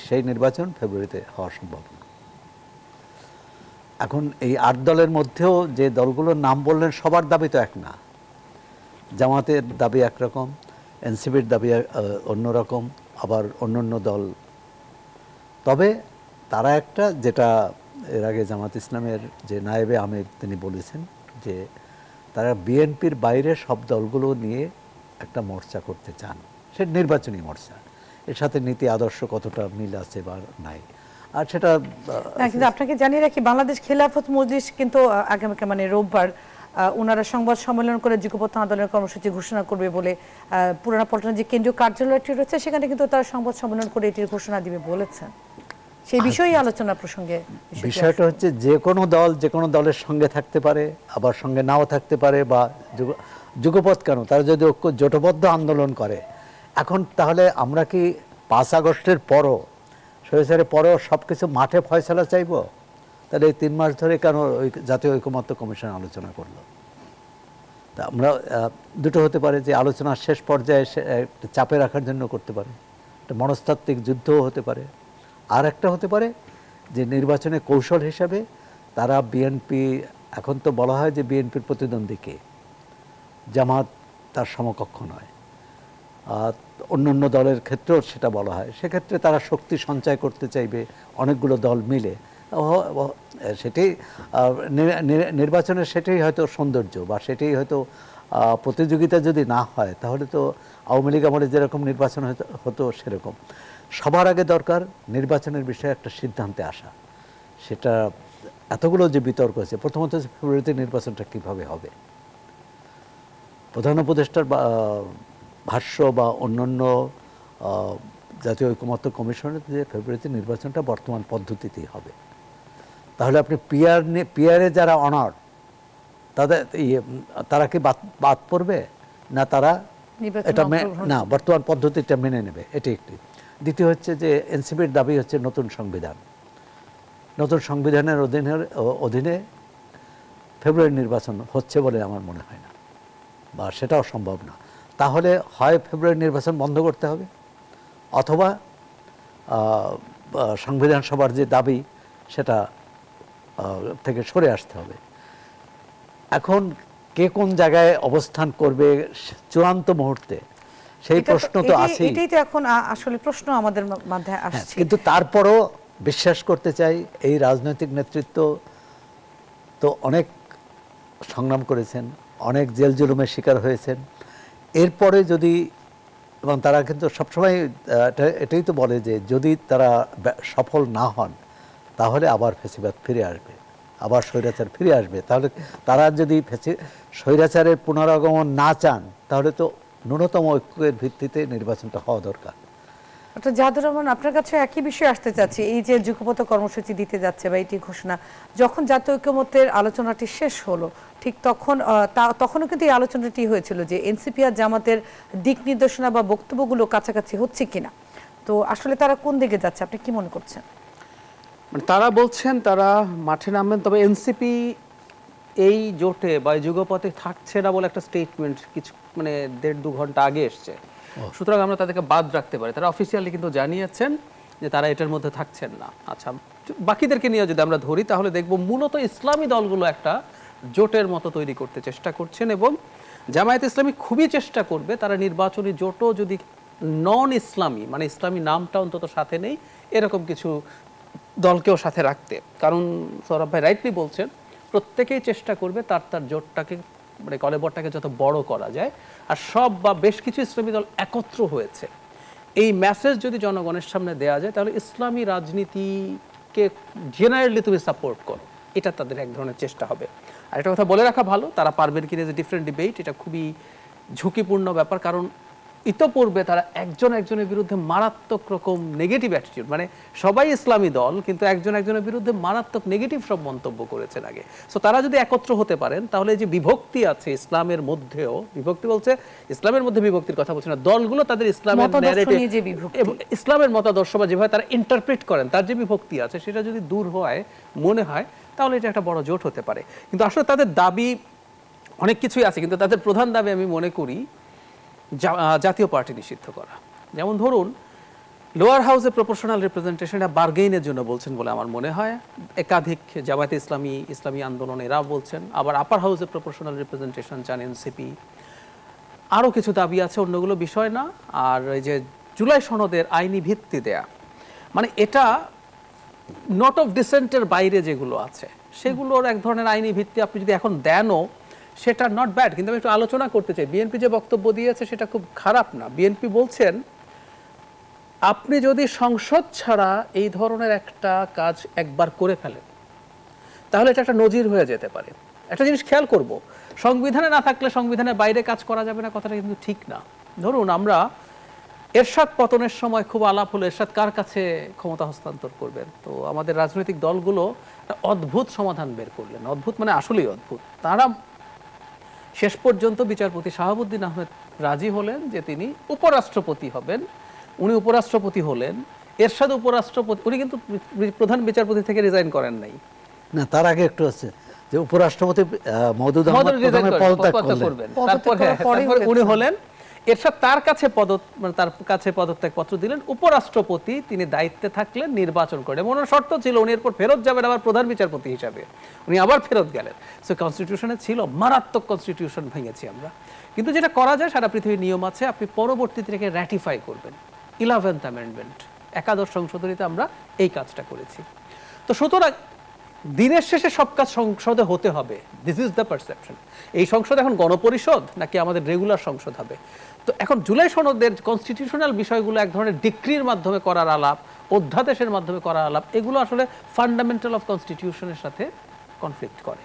Speaker 2: সেই নির্বাচন ফেব্রুয়ারিতে হওয়া সম্ভব না। এখন এই 8 দলের মধ্যেও যে দলগুলোর নাম বললেন, সবার দাবি তো এক না। জামাতের দাবি একরকম, এনসিপির দাবি অন্যরকম, আবার অন্যান্য দল। তবে তারা একটা, যেটা এর আগে জামাত ইসলামের যে নায়েবে আমির তিনি বলেছেন, যে তারা বিএনপির বাইরে সব দলগুলো নিয়ে একটা মোর্চা করতে চান, সে নির্বাচনী মোর্চা। এর সাথে নীতি আদর্শ কতটা মিল আছে বা নাই, আর সেটা
Speaker 1: কিন্তু আপনাকে জানিয়ে রাখি, বাংলাদেশ খেলাফত মজলিস কিন্তু আগামীকাল মানে রোববার ওনারা সংবাদ সম্মেলন করে যুগপৎ আন্দোলনের কর্মসূচি ঘোষণা করবে বলে পুরানা পল্টনের যে কেন্দ্রীয় কার্যালয়টি রয়েছে সেখানে কিন্তু তারা সংবাদ সম্মেলন করে এটির ঘোষণা দিবে বলেছেন। সেই বিষয়ে আলোচনা প্রসঙ্গে
Speaker 2: বিষয়টা হচ্ছে যে কোনো দল যে কোনো দলের সঙ্গে থাকতে পারে, আবার সঙ্গে নাও থাকতে পারে, বা যুগপৎ কেন, তারা যদি ঐক্য জোটবদ্ধ আন্দোলন করে। এখন তাহলে আমরা কি 5 আগস্টের পরও, স্বৈরাচারের পরেও সব কিছু মাঠে ফয়সালা চাইব? তাহলে এই 3 মাস ধরে কেন ওই জাতীয় ঐকমত্য কমিশন আলোচনা করলো? তা আমরা দুটো হতে পারে, যে আলোচনার শেষ পর্যায়ে চাপে রাখার জন্য করতে পারে, একটা মনস্তাত্ত্বিক যুদ্ধও হতে পারে। আর একটা হতে পারে যে নির্বাচনে কৌশল হিসাবে তারা বিএনপি, এখন তো বলা হয় যে বিএনপির প্রতিদ্বন্দ্বীকে, জামাত তার সমকক্ষ নয়, অন্যান্য দলের ক্ষেত্রেও সেটা বলা হয়, সেক্ষেত্রে তারা শক্তি সঞ্চয় করতে চাইবে অনেকগুলো দল মিলে। সেটাই নির্বাচনের, সেটাই হয়তো সৌন্দর্য, বা সেটাই হয়তো প্রতিযোগিতা যদি না হয় তাহলে তো আওয়ামী লীগ আমলে যেরকম নির্বাচন হতো সেরকম। সবার আগে দরকার নির্বাচনের বিষয়ে একটা সিদ্ধান্তে আসা। সেটা এতগুলো যে বিতর্ক আছে, প্রথমত ফেব্রুয়ারিতে নির্বাচনটা কিভাবে হবে, প্রধান উপদেষ্টার ভাষ্য বা অন্যান্য জাতীয় ঐকমত্য কমিশনের যে ফেব্রুয়ারিতে নির্বাচনটা বর্তমান পদ্ধতিতেই হবে। তাহলে আপনি পিআরে যারা অনার, তারা কি বাদ পড়বে না, তারা এটা না বর্তমান পদ্ধতিটা মেনে নেবে? এটি একটি। দ্বিতীয় হচ্ছে যে এনসিপির দাবি হচ্ছে নতুন সংবিধান, নতুন সংবিধানের অধীনে ফেব্রুয়ারি নির্বাচন হচ্ছে বলে আমার মনে হয় না, বা সেটাও সম্ভব না। তাহলে হয় ফেব্রুয়ারি নির্বাচন বন্ধ করতে হবে, অথবা সংবিধান সভার যে দাবি সেটা থেকে সরে আসতে হবে। এখন কে কোন জায়গায় অবস্থান করবে চূড়ান্ত মুহূর্তে, সেই প্রশ্ন তো আছেই।
Speaker 1: এটাই তো এখন আসলে প্রশ্ন আমাদের মধ্যে আসছে।
Speaker 2: কিন্তু তারপরও বিশ্বাস করতে চাই, এই রাজনৈতিক নেতৃত্ব তো অনেক সংগ্রাম করেছেন, অনেক জেল জুলুমের শিকার হয়েছেন। এরপরে যদি, এবং তারা কিন্তু সবসময় এটাই তো বলে যে যদি তারা সফল না হন তাহলে আবার ফ্যাসিবাদ ফিরে আসবে, আবার স্বৈরাচার ফিরে আসবে। তাহলে তারা যদি স্বৈরাচারের পুনরাগমন না চান তাহলে তো ন্যূনতম ঐক্যের ভিত্তিতে নির্বাচনটা হওয়া দরকার।
Speaker 1: জাহাদুর রহমান, আপনার কাছে একই বিষয় আসতে চাচ্ছি। এই যে যুগপৎ কর্মসূচি দিতে যাচ্ছে বা এটি ঘোষণা, যখন জাতীয় ঐক্যমত্যের আলোচনাটি শেষ হলো, ঠিক তখনও কিন্তু এই আলোচনাটি হয়েছিল যে এনসিপি আর জামাতের দিক নির্দেশনা বা বক্তব্যগুলো কাছাকাছি হচ্ছে কিনা। তো আসলে তারা কোন দিকে যাচ্ছে, আপনি কি মনে করছেন?
Speaker 3: মানে তারা বলছেন তারা মাঠে নামবেন, তবে এনসিপি এই জোটে বা যুগপথে থাকছে না বলে একটা স্টেটমেন্ট কিছু মানে 1.5-2 ঘন্টা আগে এসছে। সুতরাং আমরা তাদেরকে বাদ রাখতে পারি। তারা অফিসিয়ালি কিন্তু জানিয়েছেন যে তারা এটার মধ্যে থাকছেন না। আচ্ছা, বাকিদেরকে নিয়ে যদি আমরা ধরি তাহলে দেখব মূলত ইসলামী দলগুলো একটা জোটের মতো তৈরি করতে চেষ্টা করছেন, এবং জামায়াত ইসলামী খুবই চেষ্টা করবে তারা নির্বাচনী জোটও যদি নন ইসলামী, মানে ইসলামী নামটা অন্তত সাথে নেই, এরকম কিছু দলকেও সাথে রাখতে। কারণ সৌরভ ভাই রাইটলি বলছেন, প্রত্যেকেই চেষ্টা করবে তার জোটটাকে, মানে কলেবরটাকে যত বড় করা যায়। আর সব বা বেশ কিছু ইসলামী দল একত্র হয়েছে, এই মেসেজ যদি জনগণের সামনে দেয়া যায় তাহলে ইসলামী রাজনীতি কে জেনারেলি তুমি সাপোর্ট করো, এটা তাদের এক ধরনের চেষ্টা হবে। আর একটা কথা বলে রাখা ভালো, তারা পারবেন কিনা যে ডিফারেন্ট ডিবেট, এটা খুবই ঝুঁকিপূর্ণ ব্যাপার, কারণ ইতোপূর্বে তারা একজনের বিরুদ্ধে মারাত্মক রকম নেগেটিভ অ্যাটিটিউড, মানে সবাই ইসলামী দল কিন্তু একজনের বিরুদ্ধে মারাত্মক নেগেটিভ সব মন্তব্য করেছেন আগে। সো তারা যদি একত্র হতে পারেন তাহলে যে বিভক্তি আছে ইসলামের মধ্যেও, বিভক্তি বলছে ইসলামের মধ্যে বিভক্তির কথা বলছে না, দলগুলো তাদের ইসলামের ন্যারেটিভ এবং ইসলামের মতাদর্শ বা যেভাবে তারা ইন্টারপ্রেট করেন তার যে বিভক্তি আছে সেটা যদি দূর হয় মনে হয় তাহলে এটা একটা বড় জোট হতে পারে। কিন্তু আসলে তাদের দাবি অনেক কিছুই আছে, কিন্তু তাদের প্রধান দাবি আমি মনে করি জাতীয় পার্টি নিষিদ্ধ করা। যেমন ধরুন লোয়ার হাউসে প্রপোর্শনাল রিপ্রেজেন্টেশনটা বার্গেইনের জন্য বলছেন বলে আমার মনে হয়, একাধিক জামায়াতে ইসলামী আন্দোলন এরা বলছেন, আবার আপার হাউসে প্রপোর্শনাল রিপ্রেজেন্টেশন চান এনসিপি, আরও কিছু দাবি আছে, অন্যগুলো বিষয় না। আর এই যে জুলাই সনদের আইনি ভিত্তি দেয়া, মানে এটা নট অফ ডিসেন্টের বাইরে যেগুলো আছে সেগুলোর এক ধরনের আইনি ভিত্তি আপনি যদি এখন দেনও সেটা নট ব্যাড। কিন্তু আমি একটু আলোচনা করতে চাই, বিএনপি যে বক্তব্য দিয়েছে সেটা খুব খারাপ না। বিএনপি বলছেন আপনি যদি সংসদ ছাড়া এই ধরনের একটা কাজ একবার করে ফেলেন তাহলে এটা একটা নজির হয়ে যেতে পারে। একটা জিনিস খেয়াল করব, সংবিধানে না থাকলে সংবিধানের বাইরে কাজ করা যাবে না, কথাটা কিন্তু ঠিক না। ধরুন আমরা এরশাদ পতনের সময় খুব আলাপ হলো এরশাদ কার কাছে ক্ষমতা হস্তান্তর করবেন, তো আমাদের রাজনৈতিক দলগুলো অদ্ভুত সমাধান বের করলেন, অদ্ভুত মানে আসলেই অদ্ভুত। তারা শেষ পর্যন্ত বিচারপতি শাহাবুদ্দিন আহমেদ রাজি হলেন যে তিনি উপরাষ্ট্রপতি হবেন। উনি উপরাষ্ট্রপতি হলেন, এরশাদ উপরাষ্ট্রপতি, উনি কিন্তু প্রধান বিচারপতি থেকে রিজাইন করেন নাই,
Speaker 2: না তার আগে একটু আছে যে উপরাষ্ট্রপতি মওদুদ আহমদ পদত্যাগ করবেন,
Speaker 3: তারপর উনি হলেন এরশাদ তার কাছে পদত্যাগ পত্র দিলেন, উপরাষ্ট্রপতি তিনি দায়িত্বে থাকলেন, নির্বাচন করেন। ওনার শর্ত ছিল উনি এরপর ফেরত যাবেন আবার প্রধান বিচারপতি হিসাবে, উনি আবার ফেরত গেলেন। সো কনস্টিটিউশনে ছিল, মারাত্মক কনস্টিটিউশন ভেঙেছি আমরা। কিন্তু যেটা করা যায়, সারা পৃথিবীর নিয়ম আছে, আপনি পরবর্তীতে এটাকে র্যাটিফাই করবেন। 11th অ্যামেন্ডমেন্ট, একাদশ সংশোধনীতে আমরা এই কাজটা করেছি। তো সুতরাং দিনের শেষে সব কাজ সংসদে হতে হবে, দিস ইজ দ্য পারসেপশন। এই সংসদ এখন গণপরিষদ নাকি আমাদের রেগুলার সংসদ হবে? তো এখন জুলাই সনদের কনস্টিটিউশনাল বিষয়গুলো এক ধরনের ডিক্রির মাধ্যমে করার আলাপ, অধ্যাদেশের মাধ্যমে করার আলাপ, এগুলো আসলে ফান্ডামেন্টাল অফ কনস্টিটিউশনের সাথে কনফ্লিক্ট করে।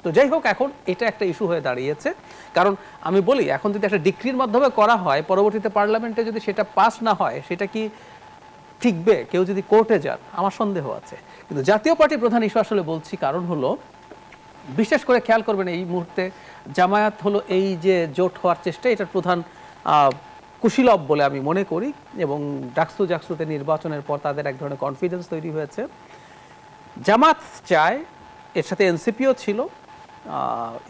Speaker 3: তো যাই হোক, এখন এটা একটা ইস্যু হয়ে দাঁড়িয়েছে। কারণ আমি বলি, এখন যদি একটা ডিক্রির মাধ্যমে করা হয়, পরবর্তীতে পার্লামেন্টে যদি সেটা পাস না হয়, সেটা কি ঠিকবে? কেউ যদি কোর্টে যান, আমার সন্দেহ আছে। কিন্তু জাতীয় পার্টির প্রধান ইস্যু আসলে বলছি, কারণ হলো বিশেষ করে খেয়াল করবেন এই মুহূর্তে জামায়াত হলো এই যে জোট হওয়ার চেষ্টা, এটার প্রধান কুশীলব বলে আমি মনে করি। এবং জাকসুতে নির্বাচনের পর তাদের এক ধরনের কনফিডেন্স তৈরি হয়েছে। জামাত চায়, এর সাথে এনসিপিও ছিল,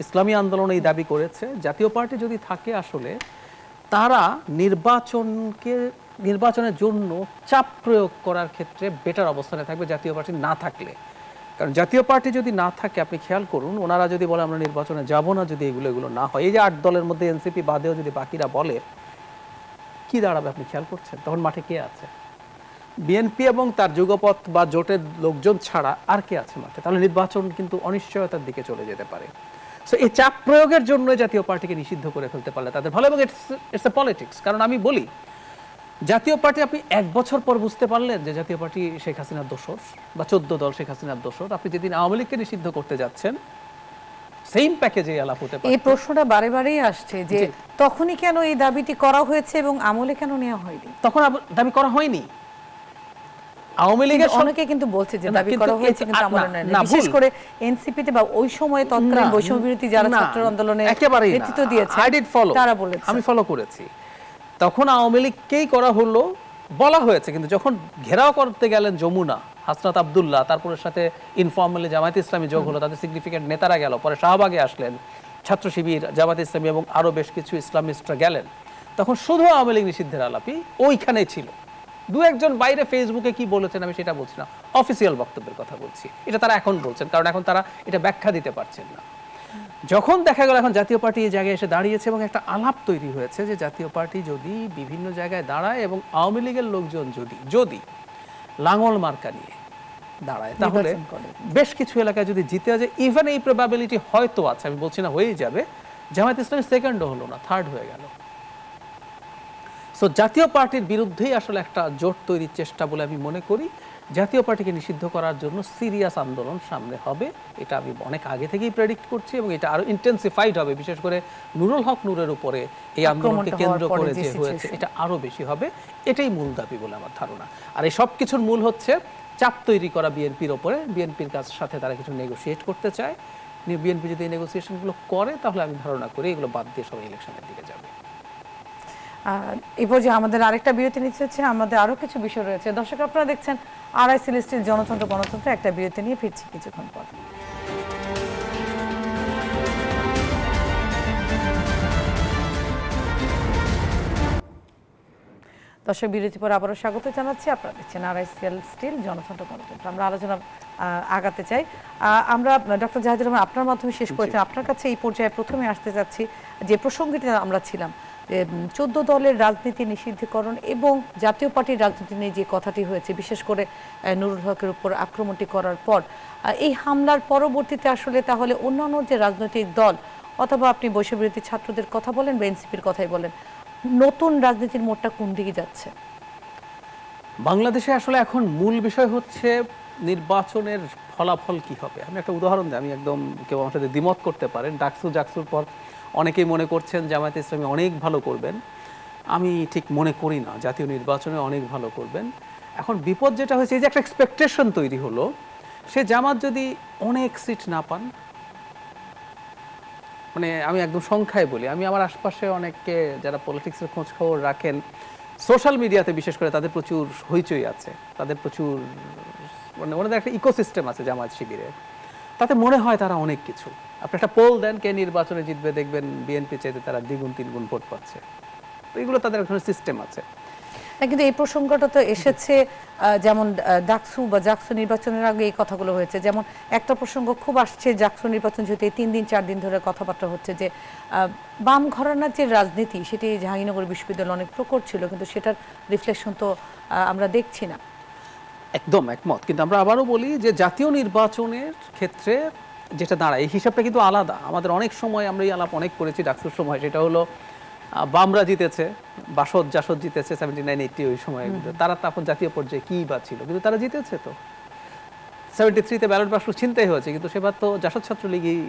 Speaker 3: ইসলামী আন্দোলন এই দাবি করেছে, জাতীয় পার্টি যদি থাকে আসলে তারা নির্বাচনের জন্য চাপ প্রয়োগ করার ক্ষেত্রে বেটার অবস্থানে থাকবে জাতীয় পার্টি না থাকলে। কারণ জাতীয় পার্টি যদি না থাকে, আপনি খেয়াল করুন, ওনারা যদি বলে আমরা নির্বাচনে যাব না, যদি এগুলো না হয়, এই যে 8 দলের মধ্যে এনসিপি বাদেও যদি বাকিরা বলে, কি দাঁড়াবে আপনি খেয়াল করছেন? তখন মাঠে কে আছে? বিএনপি এবং তার যুগপথ বা জোটের লোকজন ছাড়া আর কে আছে মাঠে? তাহলে নির্বাচন কিন্তু অনিশ্চয়তার দিকে চলে যেতে পারে। সো এই চাপ প্রয়োগের জন্য জাতীয় পার্টিকে নিষিদ্ধ করে ফেলতে পারলে তাদের ভালো। এবং ইটস এ পলিটিক্স। কারণ আমি বলি, জাতীয় পার্টি আপনি 1 বছর পর বুঝতে পারলেন যে জাতীয় পার্টি শেখ হাসিনার দোসর, বা 14 দল শেখ হাসিনার দোসর। আপনি যেদিন আওয়ামী লীগকে নিষিদ্ধ করতে যাচ্ছেন, সেম প্যাকেজে আলাপ হতে পারে।
Speaker 1: এই প্রশ্নটা বারেবারেই আসছে যে তখনই কেন এই দাবিটি করা হয়েছে এবং আমলে কেন নেওয়া হয়নি?
Speaker 3: তখন দাবি করা হয়নি। আওয়ামী লীগের
Speaker 1: অনেকে কিন্তু বলছে যে দাবি করা হয়েছে কিন্তু আমলে নেয়নি, বিশেষ করে এনসিপিতে বা ওই সময়ে তৎকালীন বৈষম্য বিরোধী যারা ছাত্র আন্দোলনে নেতৃত্ব দিয়েছে তারা বলেছে।
Speaker 3: আমি ফলো করেছি। তখন আওয়ামী লীগকেই করা হলো বলা হয়েছে, কিন্তু যখন ঘেরাও করতে গেলেন যমুনা, হাসনাত আব্দুল্লাহ, তারপরে সাথে ইনফর্মালি জামায়াত ইসলামী যোগ হলো, তাদের সিগনিফিকেন্ট নেতারা গেল, পরে শাহবাগে আসলেন ছাত্র শিবির, জামায়াত ইসলামী এবং আরো বেশ কিছু ইসলামিস্টরা গেলেন, তখন শুধু আওয়ামী লীগ নিষিদ্ধের আলাপই ওইখানে ছিল। 2-1 বাইরে ফেসবুকে কি বলেছেন আমি সেটা বলছি না, অফিসিয়াল বক্তব্যের কথা বলছি। এটা তারা এখন বলছেন, কারণ এখন তারা এটা ব্যাখ্যা দিতে পারছেন না। যখন দেখা গেল এখন জাতীয় পার্টি এই জায়গায় এসে দাঁড়িয়েছে এবং একটা আলাপ তৈরি হয়েছে যে জাতীয় পার্টি যদি বিভিন্ন জায়গায় দাঁড়ায় এবং আওয়ামী লীগের লোকজন যদি লাঙ্গল মার্কা নিয়ে দাঁড়ায়, তাহলে বেশ কিছু এলাকায় যদি জিতে যায়, ইভেন এই প্রবাবিলিটি হয়তো আছে, আমি বলছি না হয়েই যাবে, জামায়াত ইসলামী সেকেন্ডও হলো না, থার্ড হয়ে গেল। সো জাতীয় পার্টির বিরুদ্ধেই আসলে একটা জোট তৈরির চেষ্টা বলে আমি মনে করি। জাতীয় পার্টিকে নিষিদ্ধ করার জন্য সিরিয়াস আন্দোলন সামনে হবে। এটা আমি অনেক আগে থেকেই প্রেডিক্ট করছি এবং এটা আরো ইন্টেন্সিফাইড হবে, বিশেষ করে নুরুল হক নূরের উপরে এই আন্দোলনকে কেন্দ্র করে যে হয়েছে এটা আরো বেশি হবে। এটাই মূল দাবি বলে আমার ধারণা। আর এই সব কিছুর মূল হচ্ছে চাপ তৈরি করা বিএনপির ওপরে। বিএনপির সাথে তারা কিছু নেগোশিয়েট করতে চায়। বিএনপি যদি এই নেগোসিয়েশনগুলো করে তাহলে আমি ধারণা করি এগুলো বাদ দিয়ে সবাই ইলেকশনের দিকে যাবে।
Speaker 1: এই পর্যায়ে আমাদের আরেকটা বিরতি নিতে হচ্ছে, আমাদের আরো কিছু বিষয় রয়েছে। দর্শক আপনারা দেখছেন আরআই সেলেস্টিয়াল জনতন্ত্র গণতন্ত্র, একটা বিরতি নিয়ে ফিরছি কিছুক্ষণ পর। দর্শক বিরতি পর আবারও স্বাগত জানাচ্ছি। আপনারা দেখছেন আরআই সেলেস্টিয়াল জনতন্ত্র গণতন্ত্র। আমরা আলোচনা আগাতে চাই। আমরা ডক্টর জাহিদুর রহমান আপনার মাধ্যমে শেষ করেছেন। আপনার কাছে এই পর্যায়ে প্রথমে আসতে যাচ্ছি যে প্রসঙ্গটি আমরা ছিলাম 14 দলের রাজনীতি নিষিদ্ধকরণ এবং জাতীয় পার্টির রাজনীতি নিয়ে যে কথাটি হয়েছে, বিশেষ করে নুরুল হকের উপর আক্রমণটি করার পর, এই হামলার পরবর্তীতে আসলে তাহলে অন্যান্য যে রাজনৈতিক দল অথবা আপনি বৈষম্যবিরোধী ছাত্রদের কথা বলেন বা এনসিপির কথাই বলেন, নতুন রাজনীতির মোড়টা কোন দিকে যাচ্ছে?
Speaker 3: বাংলাদেশে আসলে এখন মূল বিষয় হচ্ছে নির্বাচনের ফলাফল কি হবে। আমি একটা উদাহরণ দিই, আমি একদম কেউ আমার সাথে দ্বিমত করতে পারেন। জাকসুর পর অনেকেই মনে করছেন জামায়াতে ইসলামী অনেক ভালো করবেন। আমি ঠিক মনে করি না জাতীয় নির্বাচনে অনেক ভালো করবেন। এখন বিপদ যেটা হয়েছে, এই যে একটা এক্সপেকটেশন তৈরি হলো, সে জামাত যদি অনেক সিট না পান, মানে আমি একদম সংখ্যায় বলি, আমি আমার আশপাশে অনেককে যারা পলিটিক্সের খোঁজ খবর রাখেন, সোশ্যাল মিডিয়াতে বিশেষ করে তাদের প্রচুর হইচই আছে, তাদের প্রচুর মানে ওনাদের একটা ইকোসিস্টেম আছে জামায়াত শিবিরের, তাতে মনে হয় তারা অনেক কিছু। আপনি একটা পোল দেন কে নির্বাচনে জিতবে, দেখবেন বিএনপি চাইতে তারা দ্বিগুণ তিনগুণ ভোট পাচ্ছে। তো এগুলো তাদের একটা সিস্টেম আছে।
Speaker 1: কিন্তু এই প্রসঙ্গটা তো এসেছে, যেমন জাকসু নির্বাচনের আগে এই কথাগুলো হয়েছে। যেমন একটা প্রসঙ্গ খুব আসছে, জাকসু নির্বাচন যেহেতু 3 দিন 4 দিন ধরে কথাবার্তা হচ্ছে যে বাম ঘরানার যে রাজনীতি সেটি জাহাঙ্গীরনগর বিশ্ববিদ্যালয় অনেক প্রকট ছিল, কিন্তু সেটার রিফ্লেকশন তো আমরা দেখছি না।
Speaker 3: একদম একমত, কিন্তু আমরা আবারও বলি যে জাতীয় নির্বাচনের ক্ষেত্রে যেটা দাঁড়ায় এই হিসাবটা কিন্তু আলাদা। আমাদের অনেক সময় আমরা এই আলাপ অনেক করেছি ডাকসুর সময়, সেটা হলো বামরা জিতেছে, জাসদ জিতেছে 79-80 ওই সময়। তারা তখন জাতীয় পর্যায়ে কি বা ছিল, কিন্তু তারা জিতেছে। তো 73-তে ব্যালট বাক্স ছিনতাই হয়েছে, কিন্তু সেবার তো জাসদ ছাত্রলীগই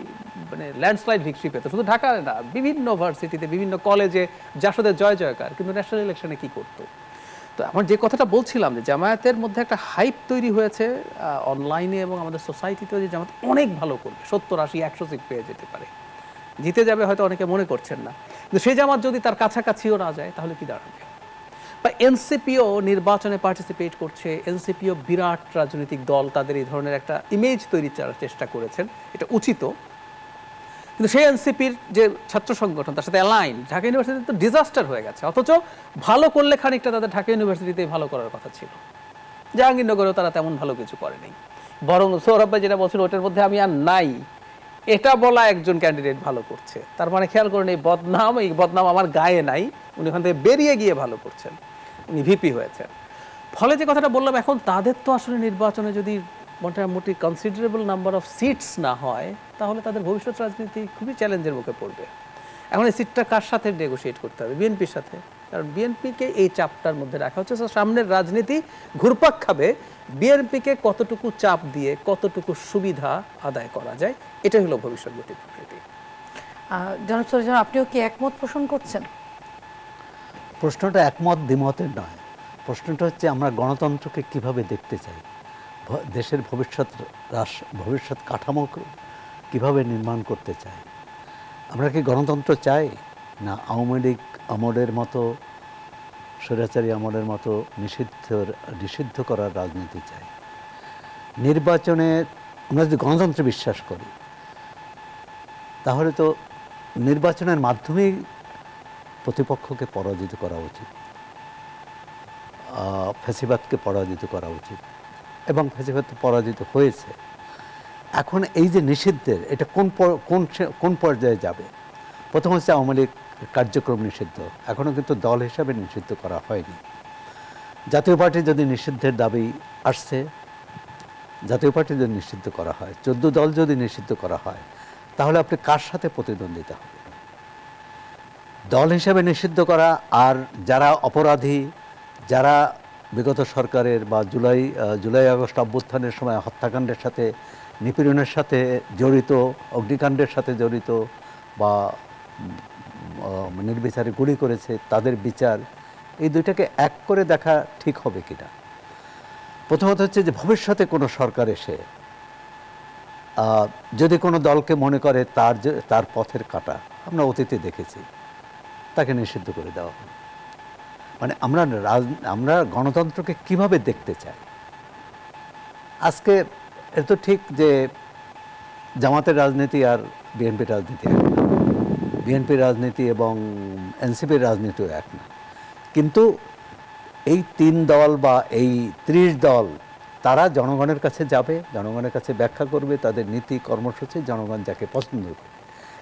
Speaker 3: মানে ল্যান্ডস্লাইড ভিক্টরি পেত। শুধু ঢাকায় না, বিভিন্ন ভার্সিটিতে বিভিন্ন কলেজে জাসদের জয় জয়কার, কিন্তু ন্যাশনাল ইলেকশনে কি করতো। তো আমার যে কথাটা বলছিলাম যে জামায়াতের মধ্যে একটা হাইপ তৈরি হয়েছে অনলাইনে এবং আমাদের সোসাইটিতেও, যে জামায়াত অনেক ভালো করবে, 70, 80, 100 সিট পেয়ে যেতে পারে, জিতে যাবে, হয়তো অনেকে মনে করছেন না। কিন্তু সেই জামাত যদি তার কাছাকাছিও না যায় তাহলে কি দাঁড়াবে? বা এনসিপিও নির্বাচনে পার্টিসিপেট করছে, এনসিপিও বিরাট রাজনৈতিক দল, তাদের এই ধরনের একটা ইমেজ তৈরি করার চেষ্টা করেছেন, এটা উচিত। কিন্তু সেই এনসিপির যে ছাত্র সংগঠন তার সাথে অ্যালাইন ঢাকা ইউনিভার্সিটি তো ডিজাস্টার হয়ে গেছে। অথচ ভালো করলে খানিকটা তাদের ঢাকা ইউনিভার্সিটিতেই ভালো করার কথা ছিল, জাহাঙ্গীরনগরেও তারা তেমন ভালো কিছু করেনি। বরং সৌরভ ভাই যেটা বলছিল ওটার মধ্যে আমি আর নাই, এটা বলা একজন ক্যান্ডিডেট ভালো করছে, তার মানে খেয়াল করেন এই বদনাম আমার গায়ে নাই, উনি ওখান থেকে বেরিয়ে গিয়ে ভালো করছেন, উনি ভিপি হয়েছেন। ফলে যে কথাটা বললাম, এখন তাদের তো আসলে নির্বাচনে যদি মোটামুটি কনসিডারেবল নাম্বার অফ সিটস না হয় তাহলে তাদের ভবিষ্যৎ রাজনীতি খুবই চ্যালেঞ্জের মুখে পড়বে। এখন এই সিটটা কার সাথে নেগোশিয়েট করতে হবে? বিএনপির সাথে, কারণ বিএনপিকে এই চাপটার মধ্যে রাখা হচ্ছে। সামনের রাজনীতি ঘুরপাক খাবে বিএনপিকে কতটুকু চাপ দিয়ে কতটুকু সুবিধা আদায় করা যায়, এটাই হলো ভবিষ্যৎ গতি প্রকৃতি।
Speaker 1: জনাব সরেজন, আপনিও কি একমত পোষণ করছেন?
Speaker 2: প্রশ্নটা একমত দ্বিমতের নয়, প্রশ্নটা হচ্ছে আমরা গণতন্ত্রকে কিভাবে দেখতে চাই, দেশের ভবিষ্যৎ কাঠামো কিভাবে নির্মাণ করতে চাই। আমরা কি গণতন্ত্র চাই, না আওয়ামী লীগ আমলের মতো, স্বৈরাচারী আমলের মতো নিষিদ্ধ করার রাজনীতি চাই? নির্বাচনে আমরা যদি গণতন্ত্রে বিশ্বাস করি তাহলে তো নির্বাচনের মাধ্যমেই প্রতিপক্ষকে পরাজিত করা উচিত, ফ্যাসিবাদকে পরাজিত করা উচিত, এবং ফ্যাসিবাদ পরাজিত হয়েছে। এখন এই যে নিষিদ্ধের, এটা কোন পর্যায়ে যাবে? প্রথম হচ্ছে আওয়ামী লীগ কার্যক্রম নিষিদ্ধ, এখনও কিন্তু দল হিসাবে নিষিদ্ধ করা হয়নি। জাতীয় পার্টি যদি নিষিদ্ধের দাবি আসছে, জাতীয় পার্টি যদি নিষিদ্ধ করা হয়, 14 দল যদি নিষিদ্ধ করা হয়, তাহলে আপনি কার সাথে প্রতিদ্বন্দ্বিতা হবে? দল হিসাবে নিষিদ্ধ করা আর যারা অপরাধী, যারা বিগত সরকারের বা জুলাই আগস্ট অভ্যুত্থানের সময় হত্যাকাণ্ডের সাথে, নিপীড়নের সাথে জড়িত, অগ্নিকাণ্ডের সাথে জড়িত বা নির্বিচারে গুলি করেছে তাদের বিচার, এই দুইটাকে এক করে দেখা ঠিক হবে কিনা। প্রথমত হচ্ছে যে ভবিষ্যতে কোনো সরকার এসে যদি কোনো দলকে মনে করে তার পথের কাঁটা, আমরা অতীতে দেখেছি, তাকে নিষিদ্ধ করে দেওয়া হবে। মানে আমরা গণতন্ত্রকে কিভাবে দেখতে চাই। আজকে এ তো ঠিক যে জামাতের রাজনীতি আর বিএনপির রাজনীতি এক না, বিএনপির রাজনীতি এবং এনসিপির রাজনীতিও এক না, কিন্তু এই 3 দল বা এই 30 দল তারা জনগণের কাছে যাবে, জনগণের কাছে ব্যাখ্যা করবে তাদের নীতি কর্মসূচি, জনগণ যাকে পছন্দ করবে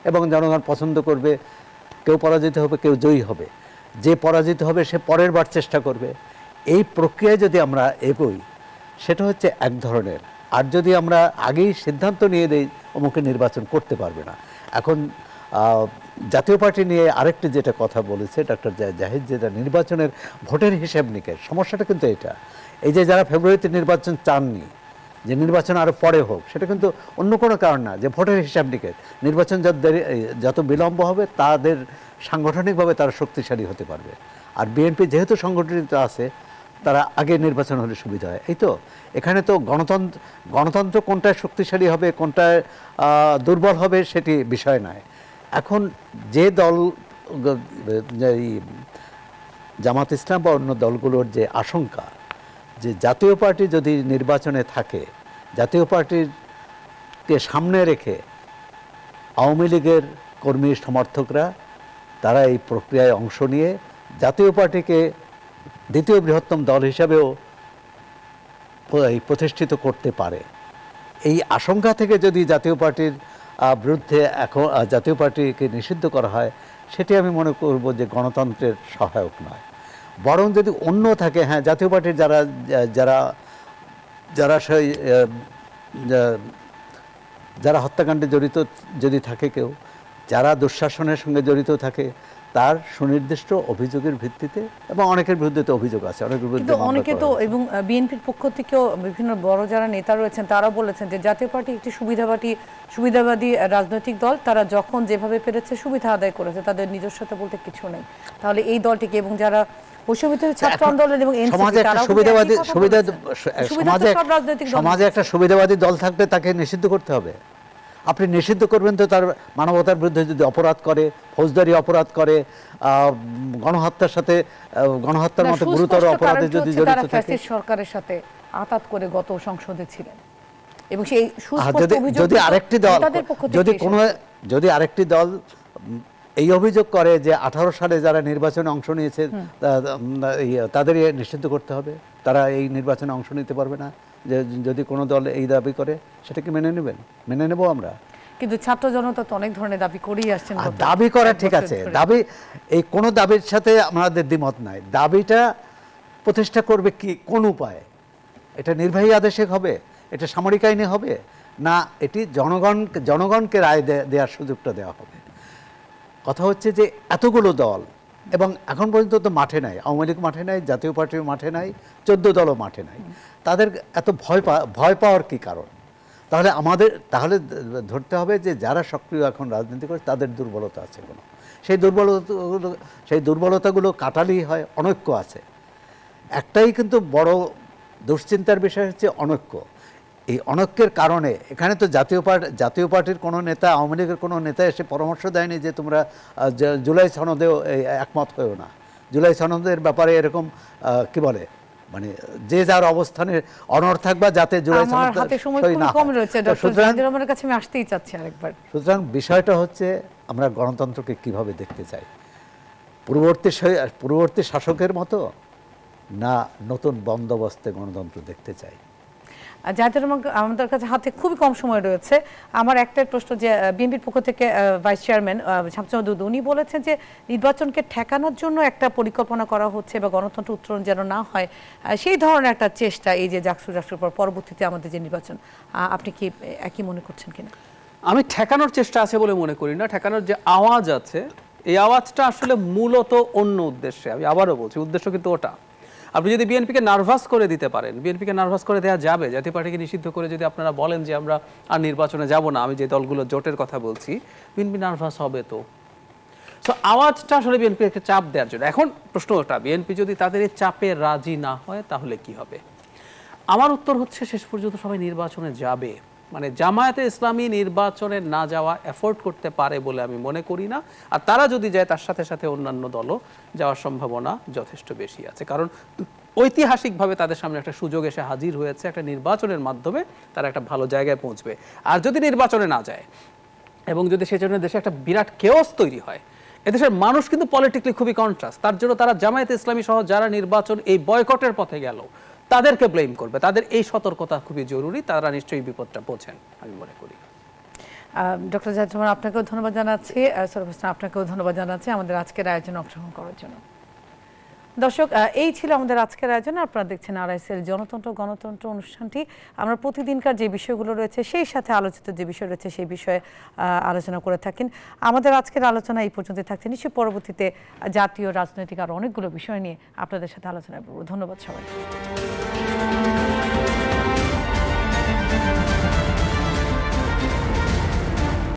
Speaker 2: এবং জনগণ পছন্দ করবে। কেউ পরাজিত হবে, কেউ জয়ী হবে, যে পরাজিত হবে সে পরের বার চেষ্টা করবে। এই প্রক্রিয়ায় যদি আমরা এগোই সেটা হচ্ছে এক ধরনের। আর যদি আমরা আগেই সিদ্ধান্ত নিয়ে দেই অমুকে নির্বাচন করতে পারবে না। এখন জাতীয় পার্টি নিয়ে আরেকটি যেটা কথা বলেছে ডক্টর জাহিদ, যেটা নির্বাচনের ভোটের হিসাব নিকেশ, সমস্যাটা কিন্তু এটা, এই যে যারা ফেব্রুয়ারিতে নির্বাচন চাননি, যে নির্বাচন আরও পরে হোক, সেটা কিন্তু অন্য কোনো কারণ না, যে ভোটের হিসাব নিকেশ। নির্বাচন যত বিলম্ব হবে তাদের সাংগঠনিকভাবে তারা শক্তিশালী হতে পারবে। আর বিএনপি যেহেতু সংগঠিত আছে, তারা আগে নির্বাচন হলে সুবিধা হয়। এই তো এখানে তো গণতন্ত্র কোনটায় শক্তিশালী হবে, কোনটায় দুর্বল হবে সেটি বিষয় নয়। এখন যে দল, জামাত ইসলাম বা অন্য দলগুলোর যে আশঙ্কা, যে জাতীয় পার্টি যদি নির্বাচনে থাকে, জাতীয় পার্টিকে সামনে রেখে আওয়ামী লীগের কর্মী সমর্থকরা তারা এই প্রক্রিয়ায় অংশ নিয়ে জাতীয় পার্টিকে দ্বিতীয় বৃহত্তম দল হিসাবেও প্রতিষ্ঠিত করতে পারে। এই আশঙ্কা থেকে যদি জাতীয় পার্টির বিরুদ্ধে এখন জাতীয় পার্টিকে নিষিদ্ধ করা হয়, সেটি আমি মনে করব যে গণতন্ত্রের সহায়ক নয়। বরং যদি অন্য থাকে, হ্যাঁ, জাতীয় পার্টির যারা হত্যাকাণ্ডে জড়িত যদি থাকে কেউ, যারা দুঃশাসনের সঙ্গে জড়িত থাকে, তার সুনির্দিষ্ট অভিযোগের ভিত্তিতে, এবং অনেকের বিরুদ্ধে তো অভিযোগ আছে,
Speaker 1: অনেকে তো, এবং বিএনপির পক্ষ থেকেও বিভিন্ন বড় যারা নেতা রয়েছেন তারা বলেছেন যে জাতীয় পার্টি একটি সুবিধাবাদী রাজনৈতিক দল, তারা যখন যেভাবে পেরেছে সুবিধা আদায় করেছে, তাদের নিজস্বতা বলতে কিছু নেই। তাহলে এই দলটিকে, এবং যারা ছাত্র আন্দোলন এবং
Speaker 2: সমাজে একটা সুবিধাবাদী দল থাকবে, তাকে নিষিদ্ধ করতে হবে। আপনি নিষিদ্ধ করবেন তো তার মানবতার বিরুদ্ধে যদি অপরাধ করে, ফৌজদারি অপরাধ করে, গণহত্যার মতো গুরুতর অপরাধে যদি জড়িত থাকে।
Speaker 1: সরকারের সাথে আতাত করে গত সংসদে ছিলেন, এবং সেই
Speaker 2: যদি আরেকটি দল এই অভিযোগ করে যে 18 সালে যারা নির্বাচনে অংশ নিয়েছে তাদের নিষিদ্ধ করতে হবে, তারা এই নির্বাচনে অংশ নিতে পারবে না, যদি কোনো দল এই দাবি করে, সেটা কি মেনে নেবেন? মেনে নেব আমরা।
Speaker 1: কিন্তু ছাত্র জনতা তো অনেক ধরনের দাবি করেই আসছেন।
Speaker 2: দাবি করা ঠিক আছে, দাবি, এই কোনো দাবির সাথে আমাদের দ্বিমত নাই। দাবিটা প্রতিষ্ঠা করবে কি, কোন উপায়ে? এটা নির্বাহী আদেশে হবে, এটা সামরিক আইনে হবে, না এটি জনগণকে রায় দেওয়ার সুযোগটা দেওয়া হবে? কথা হচ্ছে যে এতগুলো দল, এবং এখন পর্যন্ত তো মাঠে নাই, আওয়ামী লীগ মাঠে নাই, জাতীয় পার্টিও মাঠে নাই, 14 দলও মাঠে নাই, তাদের এত ভয় পাওয়ার কি কারণ? তাহলে ধরতে হবে যে যারা সক্রিয় এখন রাজনীতি করে তাদের দুর্বলতা আছে কোনো, সেই দুর্বলতাগুলো কাটালেই হয়। অনৈক্য আছে, একটাই কিন্তু বড় দুশ্চিন্তার বিষয় হচ্ছে অনৈক্য। এই অনৈক্যের কারণে এখানে তো জাতীয় পার্টির কোনো নেতা, আওয়ামী লীগের কোনো নেতা এসে পরামর্শ দেয়নি যে তোমরা জুলাই সনদেও একমত হয়েও না। জুলাই সনদের ব্যাপারে এরকম কি বলে, মানে যে যার অবস্থানে অনড় থাকবা, যাতে জুলাই সনদ সই না হয়। সুতরাং বিষয়টা হচ্ছে আমরা গণতন্ত্রকে কিভাবে দেখতে চাই, পূর্ববর্তী শাসকের মতো, না নতুন বন্দোবস্তে গণতন্ত্র দেখতে চাই?
Speaker 1: আমাদের কাছে হাতে খুবই কম সময় রয়েছে। আমার একটা প্রশ্ন, যে বিএনপির পক্ষ থেকে ভাইস চেয়ারম্যান শামসুল উদ্দিন, উনি বলেছেন যে নির্বাচনকে ঠেকানোর জন্য একটা পরিকল্পনা করা হচ্ছে, বা গণতন্ত্র উত্তরণ যেন না হয় সেই ধরনের একটা চেষ্টা, এই যে জাকসুর পর পরবর্তীতে আমাদের যে নির্বাচন, আপনি কি একই মনে করছেন কিনা?
Speaker 3: আমি ঠেকানোর চেষ্টা আছে বলে মনে করি না। ঠেকানোর যে আওয়াজ আছে, এই আওয়াজটা আসলে মূলত অন্য উদ্দেশ্যে। আমি আবারও বলছি, উদ্দেশ্য কিন্তু ওটা। আপনি যদি বিএনপিকে নার্ভাস করে দিতে পারেন, বিএনপিকে নার্ভাস করে দেওয়া যাবে, জাতীয় পার্টিকে নিষিদ্ধ করে যদি আপনারা বলেন যে আমরা আর নির্বাচনে যাব না, আমি যে দলগুলো জোটের কথা বলছি, বিএনপি নার্ভাস হবে তো। সো আওয়াজটা আসলে বিএনপিকে চাপ দেওয়ার জন্য। এখন প্রশ্নটা, বিএনপি যদি তাদের এই চাপে রাজি না হয় তাহলে কি হবে? আমার উত্তর হচ্ছে শেষ পর্যন্ত সবাই নির্বাচনে যাবে। মানে জামায়াতে ইসলামী নির্বাচনে না যাওয়া এফোর্ড করতে পারে বলে আমি মনে করি না। আর তারা যদি যায় তার সাথে সাথে অন্যান্য দলও যাওয়ার সম্ভাবনা যথেষ্ট বেশি আছে, কারণ ঐতিহাসিকভাবে তাদের সামনে একটা সুযোগ এসে হাজির হয়েছে, একটা নির্বাচনের মাধ্যমে তারা একটা ভালো জায়গায় পৌঁছবে। আর যদি নির্বাচনে না যায় এবং যদি সেজন্য দেশে একটা বিরাট কেওস তৈরি হয়, এদেশের মানুষ কিন্তু পলিটিক্যালি খুবই কন্ট্রাস্ট, তার জন্য তারা জামায়াতে ইসলামী সহ যারা নির্বাচন এই বয়কটের পথে গেল তাদেরকে ব্লেম করবে। তাদের এই সতর্কতা খুবই জরুরি, তারা নিশ্চয়ই বিপদটা বোঝেন আমি মনে করি।
Speaker 1: ডক্টর জাহিদ রহমান, আপনাকেও ধন্যবাদ জানাচ্ছি, সরফ হোসেন আপনাকেও ধন্যবাদ জানাচ্ছি আমাদের আজকের আয়োজনে অংশগ্রহণ করার জন্য। দর্শক, এই ছিল আমাদের আজকের আয়োজনে। আপনারা দেখছেন RICL জনতন্ত্র গণতন্ত্র অনুষ্ঠানটি। আমরা প্রতিদিনকার যে বিষয়গুলো রয়েছে সেই সাথে আলোচিত যে বিষয় রয়েছে সেই বিষয়ে আলোচনা করে থাকেন। আমাদের আজকের আলোচনা এই পর্যন্ত থাকছে। নিশ্চয়ই পরবর্তীতে জাতীয় রাজনৈতিক আর অনেকগুলো বিষয় নিয়ে আপনাদের সাথে আলোচনা করব। ধন্যবাদ সবাই।